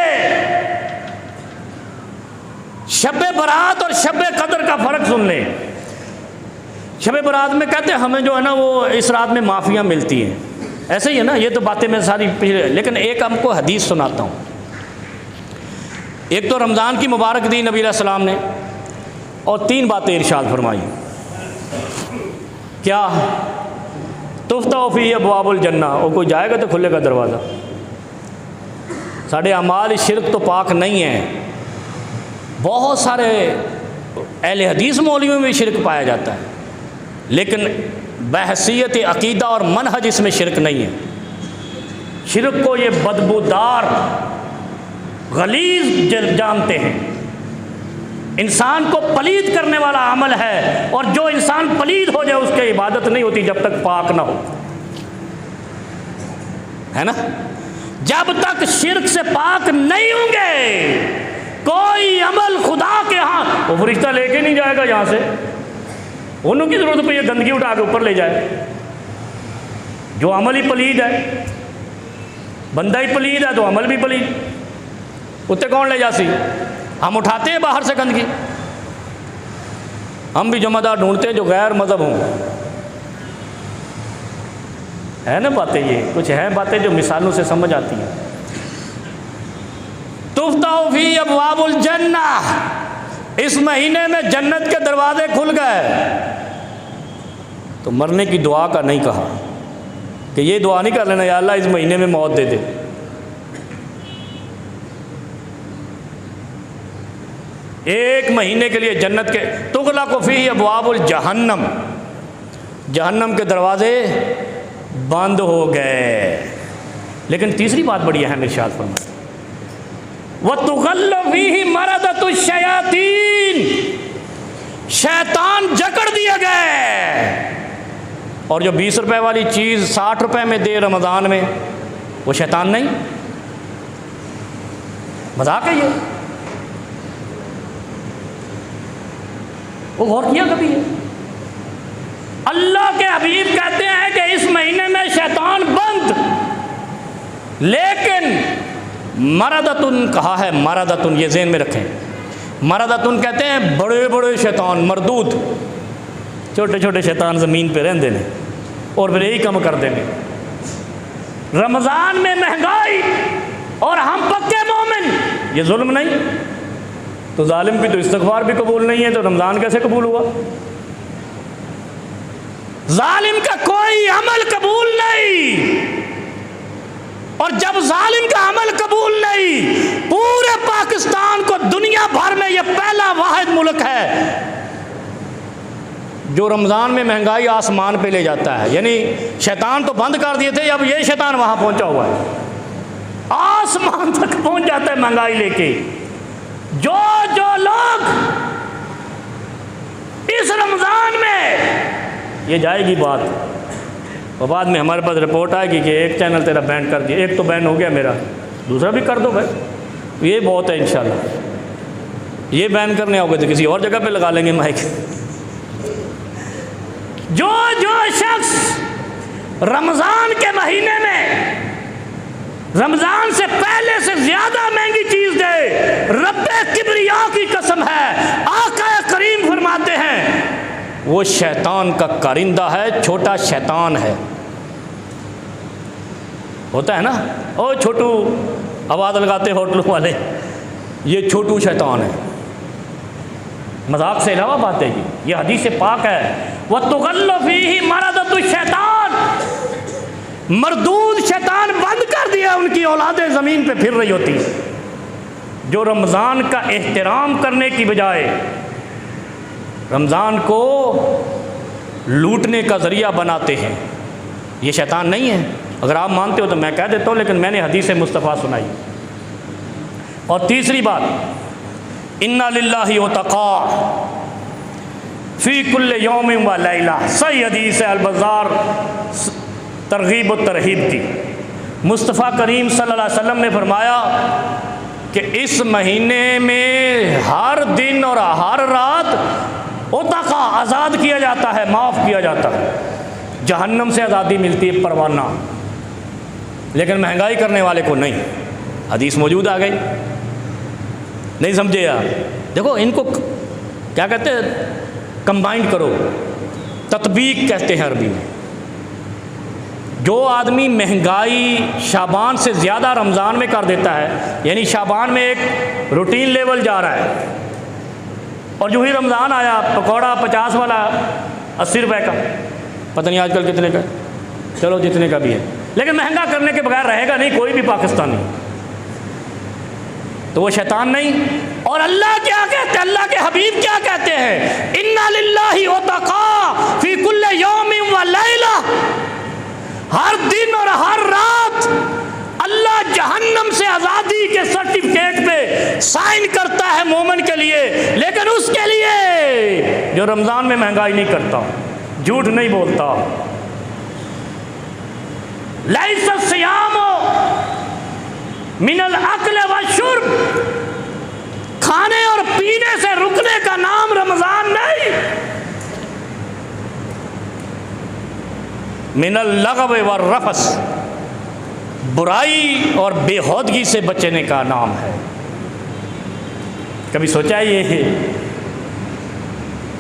شب برات اور شب قدر کا فرق سن لیں۔ شب برات میں کہتے ہیں ہمیں جو ہے نا وہ اس رات میں معافیاں ملتی ہیں، ایسے ہی ہے نا، یہ تو باتیں میں ساری پچھلے، لیکن ایک ہم کو حدیث سناتا ہوں۔ ایک تو رمضان کی مبارک دی نبی علیہ السلام نے، اور 3 باتیں ارشاد فرمائی۔ کیا؟ تفتح فیہ ابواب الجنہ، اور کوئی جائے گا تو کھلے گا دروازہ۔ ساڑھے اعمال شرک تو پاک نہیں ہیں، بہت سارے اہل حدیث مولویوں میں شرک پایا جاتا ہے، لیکن بحیثیت عقیدہ اور منہج اس میں شرک نہیں ہے۔ شرک کو یہ بدبودار غلیظ جانتے ہیں، انسان کو پلید کرنے والا عمل ہے، اور جو انسان پلید ہو جائے اس کی عبادت نہیں ہوتی جب تک پاک نہ ہو، ہے نا؟ جب تک شرک سے پاک نہیں ہوں گے کوئی عمل خدا کے ہاں، وہ فرشتہ لے کے نہیں جائے گا یہاں سے، انہوں کی ضرورت پہ یہ گندگی اٹھا کے اوپر لے جائے۔ جو عمل ہی پلید ہے، بندہ ہی پلید ہے تو عمل بھی پلید، اتنے کون لے جاسی؟ ہم اٹھاتے ہیں باہر سے گندگی، ہم بھی جمعہ دار ڈھونڈتے ہیں جو غیر مذہب ہوں، ہے نا باتیں، یہ کچھ ہیں باتیں جو مثالوں سے سمجھ آتی ہیں۔ تفتح فی ابواب الجنہ، اس مہینے میں جنت کے دروازے کھل گئے۔ تو مرنے کی دعا کا نہیں کہا کہ یہ دعا نہیں کر لینا یا اللہ اس مہینے میں موت دے دے، ایک مہینے کے لیے جنت کے تغلق فیہ ابواب الجہنم، جہنم کے دروازے بند ہو گئے۔ لیکن تیسری بات بڑی اہم ارشاد فرمائی، وَتُغَلَّ فِيهِ مَرَدَةُ الشَّيَاطِينِ، شیطان جکڑ دیے گئے۔ اور جو 20 روپے والی چیز 60 روپے میں دے رمضان میں، وہ شیطان نہیں، مذاق ہے یہ؟ وہ غور کیا کبھی ہے؟ اللہ کے حبیب کہتے ہیں کہ اس مہینے میں شیطان بند، لیکن مردتن کہا ہے، مردتن یہ ذہن میں رکھیں، مردتن کہتے ہیں بڑے بڑے شیطان، مردود، چھوٹے چھوٹے شیطان زمین پہ رہندے نے اور پھر یہی کم کر دینے۔ رمضان میں مہنگائی اور ہم پکے مومن، یہ ظلم نہیں؟ تو ظالم کی تو استغفار بھی قبول نہیں ہے، تو رمضان کیسے قبول ہوا؟ ظالم کا کوئی عمل قبول نہیں، اور جب ظالم کا عمل قبول نہیں، پورے پاکستان کو دنیا بھر میں یہ پہلا واحد ملک ہے جو رمضان میں مہنگائی آسمان پہ لے جاتا ہے۔ یعنی شیطان تو بند کر دیے تھے، اب یہ شیطان وہاں پہنچا ہوا ہے، آسمان تک پہنچ جاتا ہے مہنگائی لے کے۔ جو لوگ اس رمضان میں، یہ جائے گی بات، اور بعد میں ہمارے پاس رپورٹ آئے گی کہ ایک چینل تیرا بین کر دیا، ایک تو بین ہو گیا میرا، دوسرا بھی کر دو بھائی، یہ بہت ہے انشاءاللہ۔ یہ بین کرنے آؤ گے تو کسی اور جگہ پہ لگا لیں گے مائک۔ جو شخص رمضان کے مہینے میں رمضان سے پہلے سے زیادہ مہنگی چیز دے، رب کبریا کی قسم ہے، آقا کریم فرماتے ہیں وہ شیطان کا کارندہ ہے، چھوٹا شیطان ہے۔ ہوتا ہے نا، او چھوٹو آواز لگاتے ہوٹلوں والے، یہ چھوٹو شیطان ہے، مذاق سے علاوہ بات ہے یہ حدیث پاک ہے۔ وَتُغَلَّ فِيهِ مَرَدَةُ الشَّيْطَانِ، مردود شیطان بند کر دیا، ان کی اولادیں زمین پہ پھر رہی ہوتی ہیں، جو رمضان کا احترام کرنے کی بجائے رمضان کو لوٹنے کا ذریعہ بناتے ہیں۔ یہ شیطان نہیں ہے، اگر آپ مانتے ہو تو میں کہہ دیتا ہوں، لیکن میں نے حدیث مصطفیٰ سنائی۔ اور تیسری بات، اِنَّ لِلَّهِ عُتَقَاءَ فی کل یوم و لیلہ، صحیح حدیث ہے، البزار ترغیب و ترہیب کی۔ مصطفیٰ کریم صلی اللہ علیہ وسلم نے فرمایا کہ اس مہینے میں ہر دن اور ہر رات عتقاء آزاد کیا جاتا ہے، معاف کیا جاتا ہے، جہنم سے آزادی ملتی ہے، پروانہ، لیکن مہنگائی کرنے والے کو نہیں۔ حدیث موجود آ گئی، نہیں سمجھے آپ؟ دیکھو ان کو کیا کہتے ہیں، کمبائنڈ کرو، تطبیق کہتے ہیں عربی میں۔ جو آدمی مہنگائی شعبان سے زیادہ رمضان میں کر دیتا ہے، یعنی شعبان میں ایک روٹین لیول جا رہا ہے، اور جو ہی رمضان آیا پکوڑا 50 والا 80 روپے کا، پتہ نہیں آج کل کتنے کا، چلو جتنے کا بھی ہے، لیکن مہنگا کرنے کے بغیر رہے گا نہیں کوئی بھی پاکستانی، تو وہ شیطان نہیں۔ اور اللہ کیا کہتے ہیں، اللہ کے حبیب کیا کہتے ہیں، اِنَّ لِلَّهِ عُتَقَاءَ فِي كُلِّ يَوْمٍ وَلَيْلَةٍ، ہر دن اور ہر رات اللہ جہنم سے آزادی کے سرٹیفکیٹ پہ سائن کرتا ہے مومن کے لیے، لیکن اس کے لیے جو رمضان میں مہنگائی نہیں کرتا، جھوٹ نہیں بولتا۔ لیس الصیام من الاکل والشرب، کھانے اور پینے سے رکنے کا نام رمضان نہیں، من اللغو والرفث، برائی اور بے ہودگی سے بچنے کا نام ہے۔ کبھی سوچا یہ ہے؟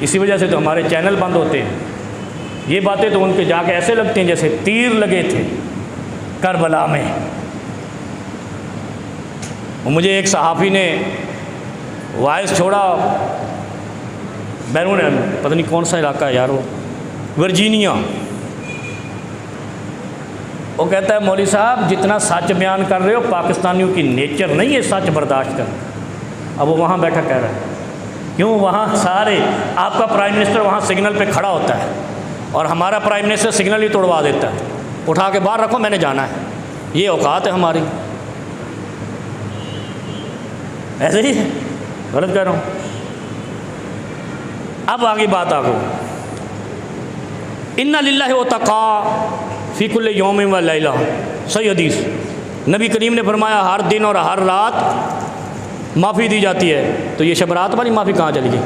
اسی وجہ سے تو ہمارے چینل بند ہوتے ہیں، یہ باتیں تو ان کے جا کے ایسے لگتے ہیں جیسے تیر لگے تھے کربلا میں۔ مجھے ایک صحافی نے وائس چھوڑا بیرون، پتہ نہیں کون سا علاقہ ہے یار، وہ ورجینیا، وہ کہتا ہے مولوی صاحب جتنا سچ بیان کر رہے ہو پاکستانیوں کی نیچر نہیں ہے سچ برداشت کر۔ اب وہ وہاں بیٹھا کہہ رہا ہے، کیوں وہاں سارے آپ کا پرائم منسٹر وہاں سگنل پہ کھڑا ہوتا ہے اور ہمارا پرائم منسٹر سگنل ہی توڑوا دیتا ہے، اٹھا کے باہر رکھو میں نے جانا ہے، یہ اوقات ہے ہماری۔ ایسے ہی ہے، غلط کہہ رہا ہوں؟ اب آگے بات آگو، اِنَّ لِلَّهِ عُتَقَاءَ فی کل یوم و لیلہ، صحیح حدیث، نبی کریم نے فرمایا ہر دن اور ہر رات معافی دی جاتی ہے۔ تو یہ شب رات والی معافی کہاں چلی گئی؟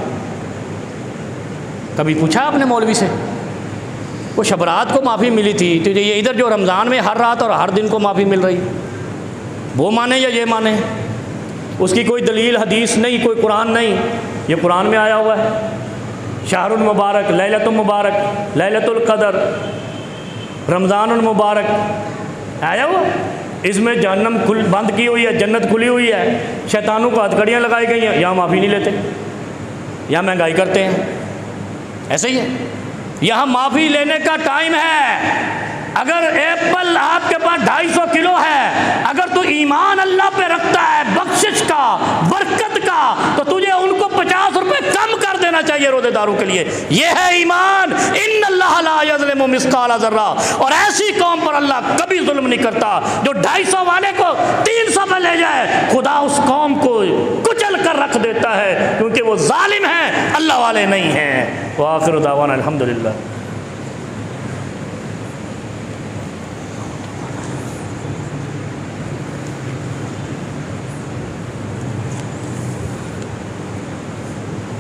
کبھی پوچھا آپ نے مولوی سے؟ وہ شب رات کو معافی ملی تھی، تو یہ ادھر جو رمضان میں ہر رات اور ہر دن کو معافی مل رہی، وہ مانے یا یہ مانے؟ اس کی کوئی دلیل حدیث نہیں، کوئی قرآن نہیں، یہ قرآن میں آیا ہوا ہے، شہر المبارک، لیلۃ المبارک، لیلۃ القدر، رمضان المبارک آیا ہوا، اس میں جہنم بند کی ہوئی ہے، جنت کھلی ہوئی ہے، شیطانوں کو ہتھکڑیاں لگائی گئی ہیں، یہاں معافی نہیں لیتے، یہاں مہنگائی کرتے ہیں، ایسے ہی ہے، یہاں معافی لینے کا ٹائم ہے۔ اگر ایپل آپ کے پاس 250 کلو ہے، اگر تو ایمان اللہ پہ رکھتا ہے، بخشش کا، برکت کا، تو تجھے ان کو 50 روپے کم کر دینا چاہیے روزے داروں کے لیے، یہ ہے ایمان۔ ان اللہ لا یظلم مثقال ذرہ، اور ایسی قوم پر اللہ کبھی ظلم نہیں کرتا جو 250 والے کو 300 پہ لے جائے، خدا اس قوم کو کچل کر رکھ دیتا ہے، کیونکہ وہ ظالم ہیں، اللہ والے نہیں ہیں۔ وآخر دعوانا الحمدللہ۔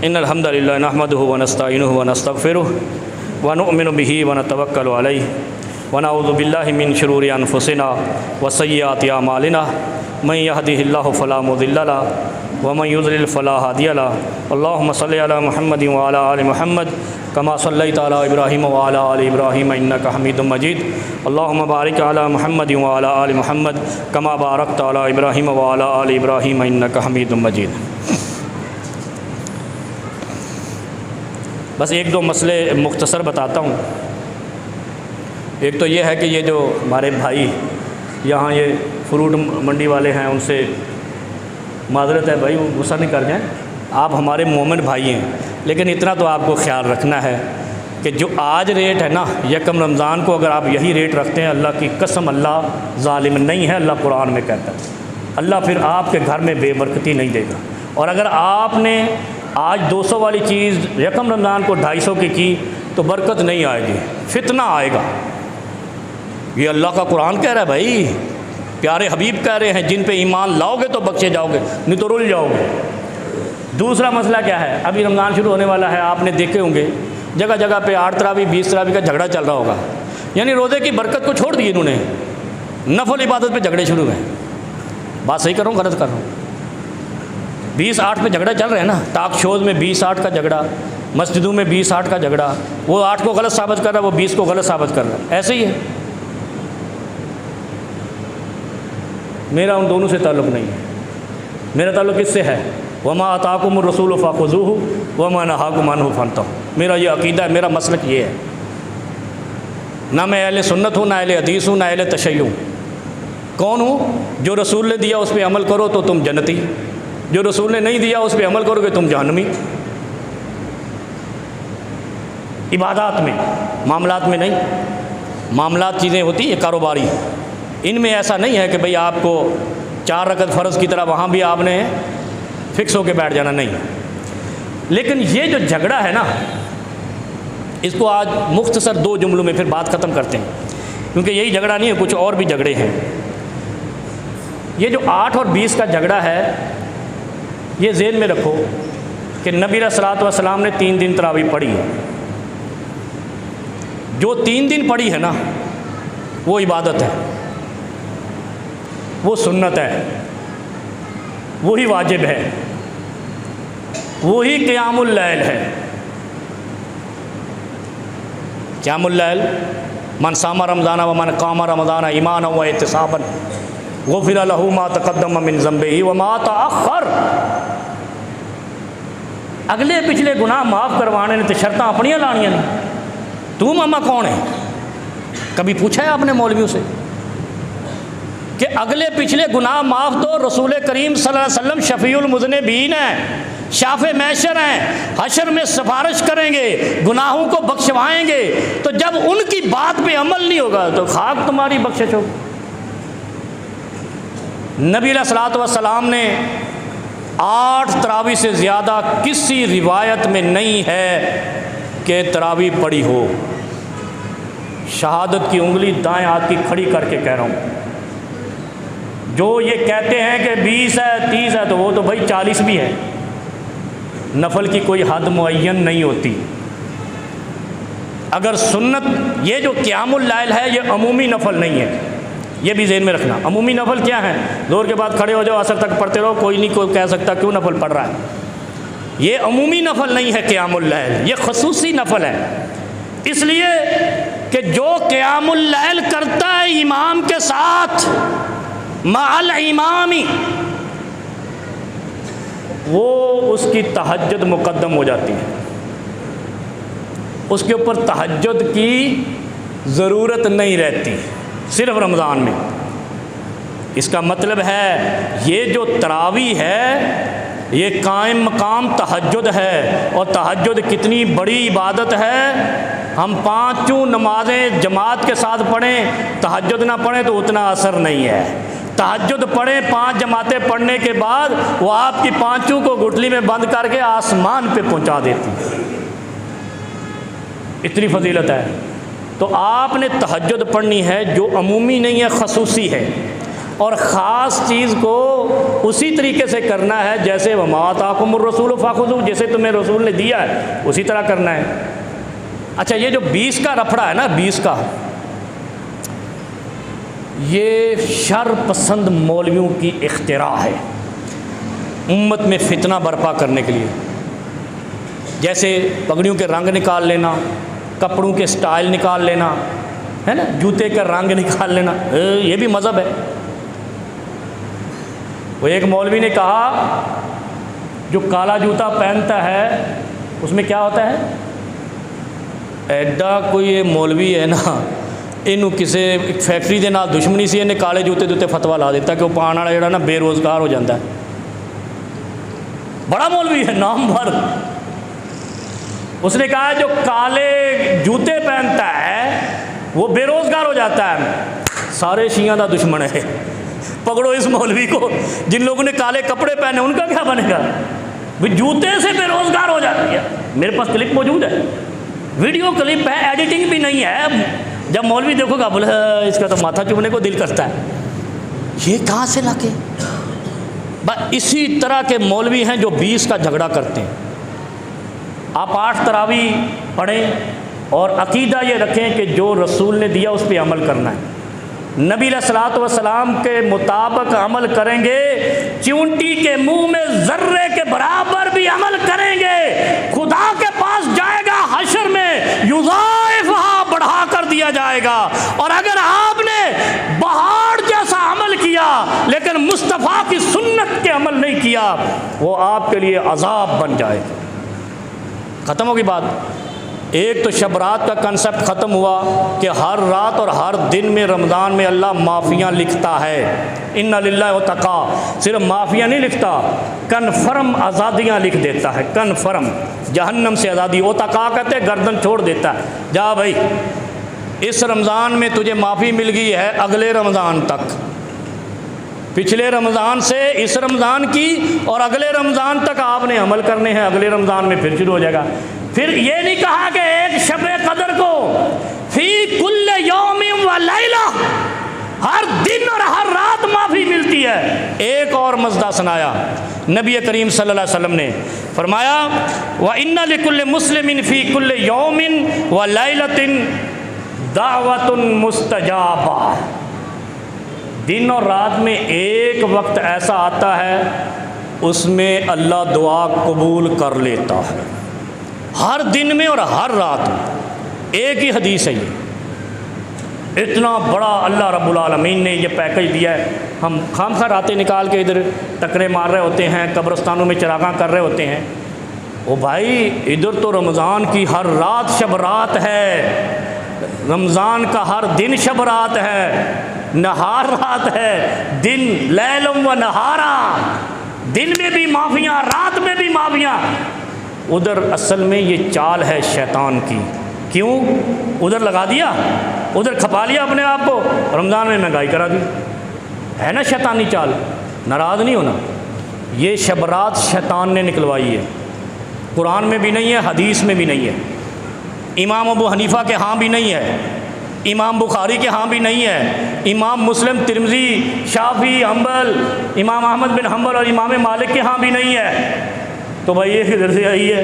ان الحمد للہ نحمدہ ونستعینہ ونستغفرہ ونؤمن بہ ونتوکل علیہ ونعوذ باللہ من شرور انفسنا وسیئات اعمالنا من یہدہ اللہ فلا مضل لہ ومن یضلل فلا ہادی لہ۔ اللہم صلی علی محمد وعلی آل محمد کما صلیت علی ابراہیم وعلی آل ابراہیم انک حمید مجید۔ اللہم بارک علی محمد وعلی آل محمد کما بارکت علی ابراہیم وعلی آل ابراہیم انک حمید مجید۔ بس ایک دو مسئلے مختصر بتاتا ہوں۔ ایک تو یہ ہے کہ یہ جو ہمارے بھائی یہاں یہ فروٹ منڈی والے ہیں، ان سے معذرت ہے بھائی، وہ غصہ نہیں کر جائیں، آپ ہمارے مومن بھائی ہیں، لیکن اتنا تو آپ کو خیال رکھنا ہے کہ جو آج ریٹ ہے نا، یکم رمضان کو اگر آپ یہی ریٹ رکھتے ہیں، اللہ کی قسم اللہ ظالم نہیں ہے، اللہ قرآن میں کہتا ہے، اللہ پھر آپ کے گھر میں بے برکتی نہیں دے گا۔ اور اگر آپ نے آج 200 والی چیز یکم رمضان کو 250 کی تو برکت نہیں آئے گی، فتنہ آئے گا۔ یہ اللہ کا قرآن کہہ رہا ہے بھائی، پیارے حبیب کہہ رہے ہیں، جن پہ ایمان لاؤ گے تو بخشے جاؤ گے، نہیں تو رل جاؤ گے۔ دوسرا مسئلہ کیا ہے، ابھی رمضان شروع ہونے والا ہے، آپ نے دیکھے ہوں گے جگہ جگہ پہ 8 تراوی 20 تراوی کا جھگڑا چل رہا ہوگا، یعنی روزے کی برکت کو چھوڑ دی انہوں نے، نفل عبادت پہ جھگڑے شروع ہیں۔ بات صحیح کر رہا ہوں غلط کر رہا ہوں؟ 20-8 پہ جھگڑا چل رہا ہے نا، ٹاک شوز میں 20-8 کا جھگڑا، مسجدوں میں 20-8 کا جھگڑا، وہ 8 کو غلط ثابت کر رہا ہے، وہ 20 کو غلط ثابت کر رہا ہے، ایسے ہی ہے۔ میرا ان دونوں سے تعلق نہیں ہے، میرا تعلق کس سے ہے؟ وما آتاکم الرسول فخذوہ وما نہاکم عنہ فانتہوا۔ میرا یہ عقیدہ ہے، میرا مسلک یہ ہے۔ نہ میں اہل سنت ہوں، نہ اہل حدیث ہوں، نہ اہل تشیع ہوں۔ کون ہوں؟ جو رسول نے دیا اس پہ عمل کرو تو تم جنتی، جو رسول نے نہیں دیا اس پہ عمل کرو گے تم جہنمی۔ عبادات میں، معاملات میں نہیں۔ معاملات چیزیں ہوتی ہیں کاروباری، ان میں ایسا نہیں ہے کہ بھئی آپ کو 4 رکعت فرض کی طرح وہاں بھی آپ نے فکس ہو کے بیٹھ جانا، نہیں۔ لیکن یہ جو جھگڑا ہے نا، اس کو آج مختصر 2 جملوں میں پھر بات ختم کرتے ہیں، کیونکہ یہی جھگڑا نہیں ہے، کچھ اور بھی جھگڑے ہیں۔ یہ جو 8 اور 20 کا جھگڑا ہے، یہ ذہن میں رکھو کہ نبی علیہ الصلوۃ والسلام نے 3 دن تراویح پڑھی ہے۔ جو 3 دن پڑھی ہے نا، وہ عبادت ہے، وہ سنت ہے، وہی واجب ہے، وہی قیام اللیل ہے۔ قیام اللیل، من صام رمضان ومن قام رمضان ایمانا واحتسابا غفر له ما تقدم من ذنبه وما تأخر۔ اگلے پچھلے گناہ معاف کروانے نے تو شرطاں اپنیاں لانیاں نے۔ تو ماما کون ہے؟ کبھی پوچھا ہے آپ نے مولویوں سے کہ اگلے پچھلے گناہ معاف تو رسول کریم صلی اللہ علیہ وسلم شفیع المذنبین ہیں، شافع محشر ہیں، حشر میں سفارش کریں گے، گناہوں کو بخشوائیں گے، تو جب ان کی بات پہ عمل نہیں ہوگا تو خاک تمہاری بخشش ہو۔ نبی علیہ الصلوۃ والسلام نے 8 تراویح سے زیادہ کسی روایت میں نہیں ہے کہ تراویح پڑھی ہو۔ شہادت کی انگلی دائیں ہاتھ کی کھڑی کر کے کہہ رہا ہوں، جو یہ کہتے ہیں کہ 20 ہے 30 ہے تو وہ تو بھائی 40 بھی ہے۔ نفل کی کوئی حد معین نہیں ہوتی۔ اگر سنت، یہ جو قیام اللیل ہے یہ عمومی نفل نہیں ہے، یہ بھی ذہن میں رکھنا۔ عمومی نفل کیا ہے؟ ظہر کے بعد کھڑے ہو جاؤ، عصر تک پڑھتے رہو، کوئی نہیں کوئی کہہ سکتا کیوں نفل پڑھ رہا ہے۔ یہ عمومی نفل نہیں ہے قیام اللیل، یہ خصوصی نفل ہے۔ اس لیے کہ جو قیام اللیل کرتا ہے امام کے ساتھ مع الامام، وہ اس کی تہجد مقدم ہو جاتی ہے، اس کے اوپر تہجد کی ضرورت نہیں رہتی، صرف رمضان میں۔ اس کا مطلب ہے یہ جو تراویح ہے یہ قائم مقام تہجد ہے، اور تہجد کتنی بڑی عبادت ہے۔ ہم 5 نمازیں جماعت کے ساتھ پڑھیں، تہجد نہ پڑھیں تو اتنا اثر نہیں ہے۔ تہجد پڑھیں 5 جماعتیں پڑھنے کے بعد، وہ آپ کی 5 کو گٹھلی میں بند کر کے آسمان پہ پہنچا دیتی، اتنی فضیلت ہے۔ تو آپ نے تہجد پڑھنی ہے جو عمومی نہیں ہے، خصوصی ہے، اور خاص چیز کو اسی طریقے سے کرنا ہے جیسے وما آتاکم الرسول فخذوہ، جیسے تمہیں رسول نے دیا ہے اسی طرح کرنا ہے۔ اچھا، یہ جو 20 کا رفڑا ہے نا، 20 کا، یہ شر پسند مولویوں کی اختراع ہے امت میں فتنہ برپا کرنے کے لیے۔ جیسے پگڑیوں کے رنگ نکال لینا، کپڑوں کے سٹائل نکال لینا، ہے نا، جوتے کا رنگ نکال لینا، یہ بھی مذہب ہے۔ وہ ایک مولوی نے کہا جو کالا جوتا پہنتا ہے اس میں کیا ہوتا ہے؟ ایڈا کوئی یہ مولوی ہے نا، انہوں کسی فیکٹری دے نال دشمنی سی، انہیں کالے جوتے دوتے فتوا لا دیتا کہ وہ پانے والا جڑا نا بے روزگار ہو جاتا ہے۔ بڑا مولوی ہے، نام بھر۔ اس نے کہا جو کالے جوتے پہنتا ہے وہ بے روزگار ہو جاتا ہے، سارے شیعہ دا دشمن ہے۔ پکڑو اس مولوی کو، جن لوگوں نے کالے کپڑے پہنے ان کا کیا بنے گا؟ جوتے سے بے روزگار ہو جاتی ہے۔ میرے پاس کلپ موجود ہے، ویڈیو کلپ ہے، ایڈیٹنگ بھی نہیں ہے۔ جب مولوی دیکھو گا بولے اس کا تو ماتھا چومنے کو دل کرتا ہے، یہ کہاں سے لاکے؟ بس اسی طرح کے مولوی ہیں جو 20 کا جھگڑا کرتے ہیں۔ آپ 8 تراویح پڑھیں اور عقیدہ یہ رکھیں کہ جو رسول نے دیا اس پہ عمل کرنا ہے۔ نبی علیہ الصلوۃ والسلام کے مطابق عمل کریں گے، چونٹی کے منہ میں ذرے کے برابر بھی عمل کریں گے، خدا کے پاس جائے گا حشر میں یضاعفھا بڑھا کر دیا جائے گا۔ اور اگر آپ نے پہاڑ جیسا عمل کیا لیکن مصطفیٰ کی سنت کے عمل نہیں کیا، وہ آپ کے لیے عذاب بن جائے گا۔ ختم ہوگی بات۔ ایک تو شب رات کا کنسپٹ ختم ہوا کہ ہر رات اور ہر دن میں رمضان میں اللہ معافیاں لکھتا ہے، ان للہ وتقا، صرف معافیاں نہیں لکھتا، کنفرم آزادیاں لکھ دیتا ہے، کنفرم جہنم سے آزادی۔ وتقا کہتے گردن چھوڑ دیتا ہے، جا بھائی اس رمضان میں تجھے معافی مل گئی ہے، اگلے رمضان تک، پچھلے رمضان سے اس رمضان کی اور اگلے رمضان تک آپ نے عمل کرنے ہیں، اگلے رمضان میں پھر شروع ہو جائے گا۔ پھر یہ نہیں کہا کہ ایک شب قدر کو فی کل یوم و لیلہ، ہر دن اور ہر رات معافی ملتی ہے۔ ایک اور مزدہ سنایا نبی کریم صلی اللہ علیہ وسلم نے، فرمایا وَإِنَّ لِكُلِّ مُسْلِمٍ فِي كُلِّ يَوْمٍ وَلَيْلَةٍ دَعْوَةٌ مُسْتَجَابَةٌ، دن اور رات میں ایک وقت ایسا آتا ہے اس میں اللہ دعا قبول کر لیتا ہے، ہر دن میں اور ہر رات میں۔ ایک ہی حدیث ہے یہ، اتنا بڑا اللہ رب العالمین نے یہ پیکج دیا ہے۔ ہم خواہ راتیں نکال کے ادھر ٹکرے مار رہے ہوتے ہیں، قبرستانوں میں چراغاں کر رہے ہوتے ہیں۔ او بھائی ادھر تو رمضان کی ہر رات شب رات ہے، رمضان کا ہر دن شب رات ہے، نہار رات ہے، دن لیلم و نہارا، دن میں بھی معافیاں رات میں بھی معافیاں۔ ادھر اصل میں یہ چال ہے شیطان کی، کیوں ادھر لگا دیا، ادھر کھپا لیا اپنے آپ کو، رمضان میں مہنگائی کرا دی، ہے نا شیطانی چال۔ ناراض نہیں ہونا، یہ شب رات شیطان نے نکلوائی ہے، قرآن میں بھی نہیں ہے، حدیث میں بھی نہیں ہے، امام ابو حنیفہ کے ہاں بھی نہیں ہے، امام بخاری کے ہاں بھی نہیں ہے، امام مسلم ترمذی شافعی حنبل امام احمد بن حنبل اور امام مالک کے ہاں بھی نہیں ہے۔ تو بھائی یہ کدھر سے آئی ہے؟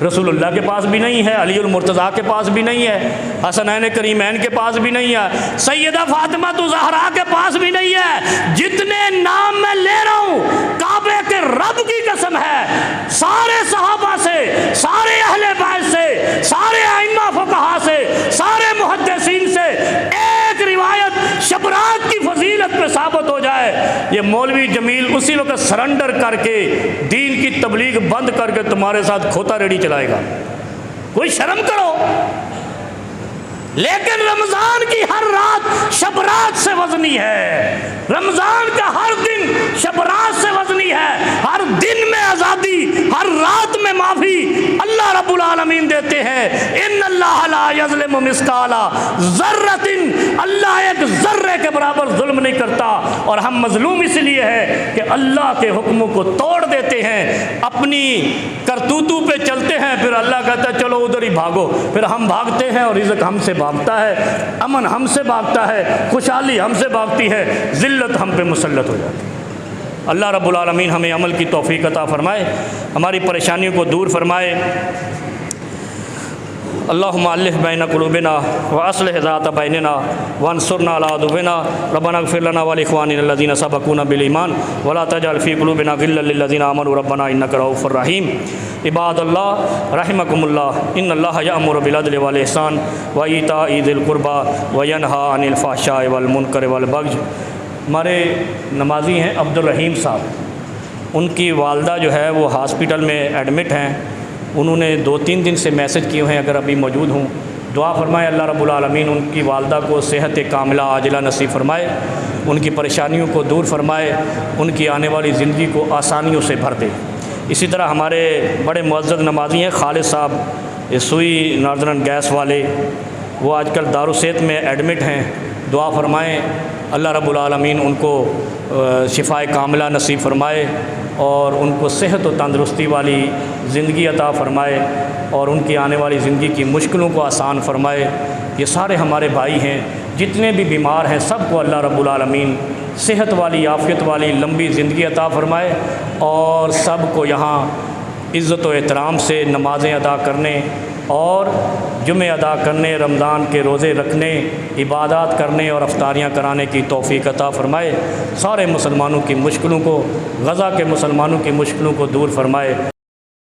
رسول اللہ کے پاس بھی نہیں ہے، علی المرتضیٰ کے پاس بھی نہیں ہے، حسنین کریمین کے پاس بھی نہیں ہے، سیدہ فاطمہ الزہرا کے پاس بھی نہیں ہے۔ جتنے نام میں لے رہا ہوں کعبے کے رب کی قسم ہے، سارے صحابہ سے، سارے اہل بیت سے، سارے ائمہ فقہا سے، سارے محدثین سے ایک روایت شب رات کی فضیلت پہ ثابت ہو جائے، یہ مولوی جمیل اسی وقت سرنڈر کر کے دین کی تبلیغ بند کر کے تمہارے ساتھ کھوتا ریڑھی چلائے گا۔ کوئی شرم کرو۔ لیکن رمضان کی ہر رات شب رات سے وزنی ہے، رمضان کا ہر دن شب رات سے وزنی ہے، ہر دن میں آزادی، ہر رات میں معافی اللہ رب العالمین دیتے ہیں۔ ان اللہ لا یظلم مثقال ذرۃ، اللہ ایک ذرے کے برابر ظلم نہیں کرتا، اور ہم مظلوم اس لیے ہے کہ اللہ کے حکموں کو توڑ دیتے ہیں، اپنی کرتوتوں پہ چلتے ہیں، پھر اللہ کہتا ہے چلو ادھر ہی بھاگو، پھر ہم بھاگتے ہیں اور رزق ہم سے بھاگتا ہے، امن ہم سے بھاگتا ہے، خوشحالی ہم سے بھاگتی ہے، ذلت ہم پہ مسلط ہو جاتی ہے۔ اللہ رب العالمین ہمیں عمل کی توفیق عطا فرمائے، ہماری پریشانیوں کو دور فرمائے۔ اللہم الف بین قلوبنا واصلح ذات بیننا وانصرنا علی عدونا، ربنا اغفر لنا ولاخواننا الذین سبقونا بالایمان ولا تجعل فی قلوبنا غلا للذین آمنوا ربنا انک رؤوف رحیم۔ عباد اللہ رحمکم اللہ، ان اللہ یأمر بالعدل والاحسان وایتاء ذی القربى وینہی عن الفحشاء والمنکر والبغی۔ ہمارے نمازی ہیں عبد الرحیم صاحب، ان کی والدہ جو ہے وہ ہاسپٹل میں ایڈمٹ ہیں، انہوں نے 2-3 دن سے میسج کیے ہیں، اگر ابھی موجود ہوں دعا فرمائے اللہ رب العالمین ان کی والدہ کو صحت کاملہ عاجلہ نصیب فرمائے، ان کی پریشانیوں کو دور فرمائے، ان کی آنے والی زندگی کو آسانیوں سے بھر دے۔ اسی طرح ہمارے بڑے معزز نمازی ہیں خالد صاحب، سوئی ناردرن گیس والے، وہ آج کل دارالصحت میں ایڈمٹ ہیں، دعا فرمائیں اللہ رب العالمین ان کو شفائے کاملہ نصیب فرمائے اور ان کو صحت و تندرستی والی زندگی عطا فرمائے اور ان کی آنے والی زندگی کی مشکلوں کو آسان فرمائے۔ یہ سارے ہمارے بھائی ہیں، جتنے بھی بیمار ہیں سب کو اللہ رب العالمین صحت والی، عافیت والی لمبی زندگی عطا فرمائے اور سب کو یہاں عزت و احترام سے نمازیں ادا کرنے اور جمعے ادا کرنے، رمضان کے روزے رکھنے، عبادات کرنے اور افطاریاں کرانے کی توفیق عطا فرمائے۔ سارے مسلمانوں کی مشکلوں کو، غزہ کے مسلمانوں کی مشکلوں کو دور فرمائے۔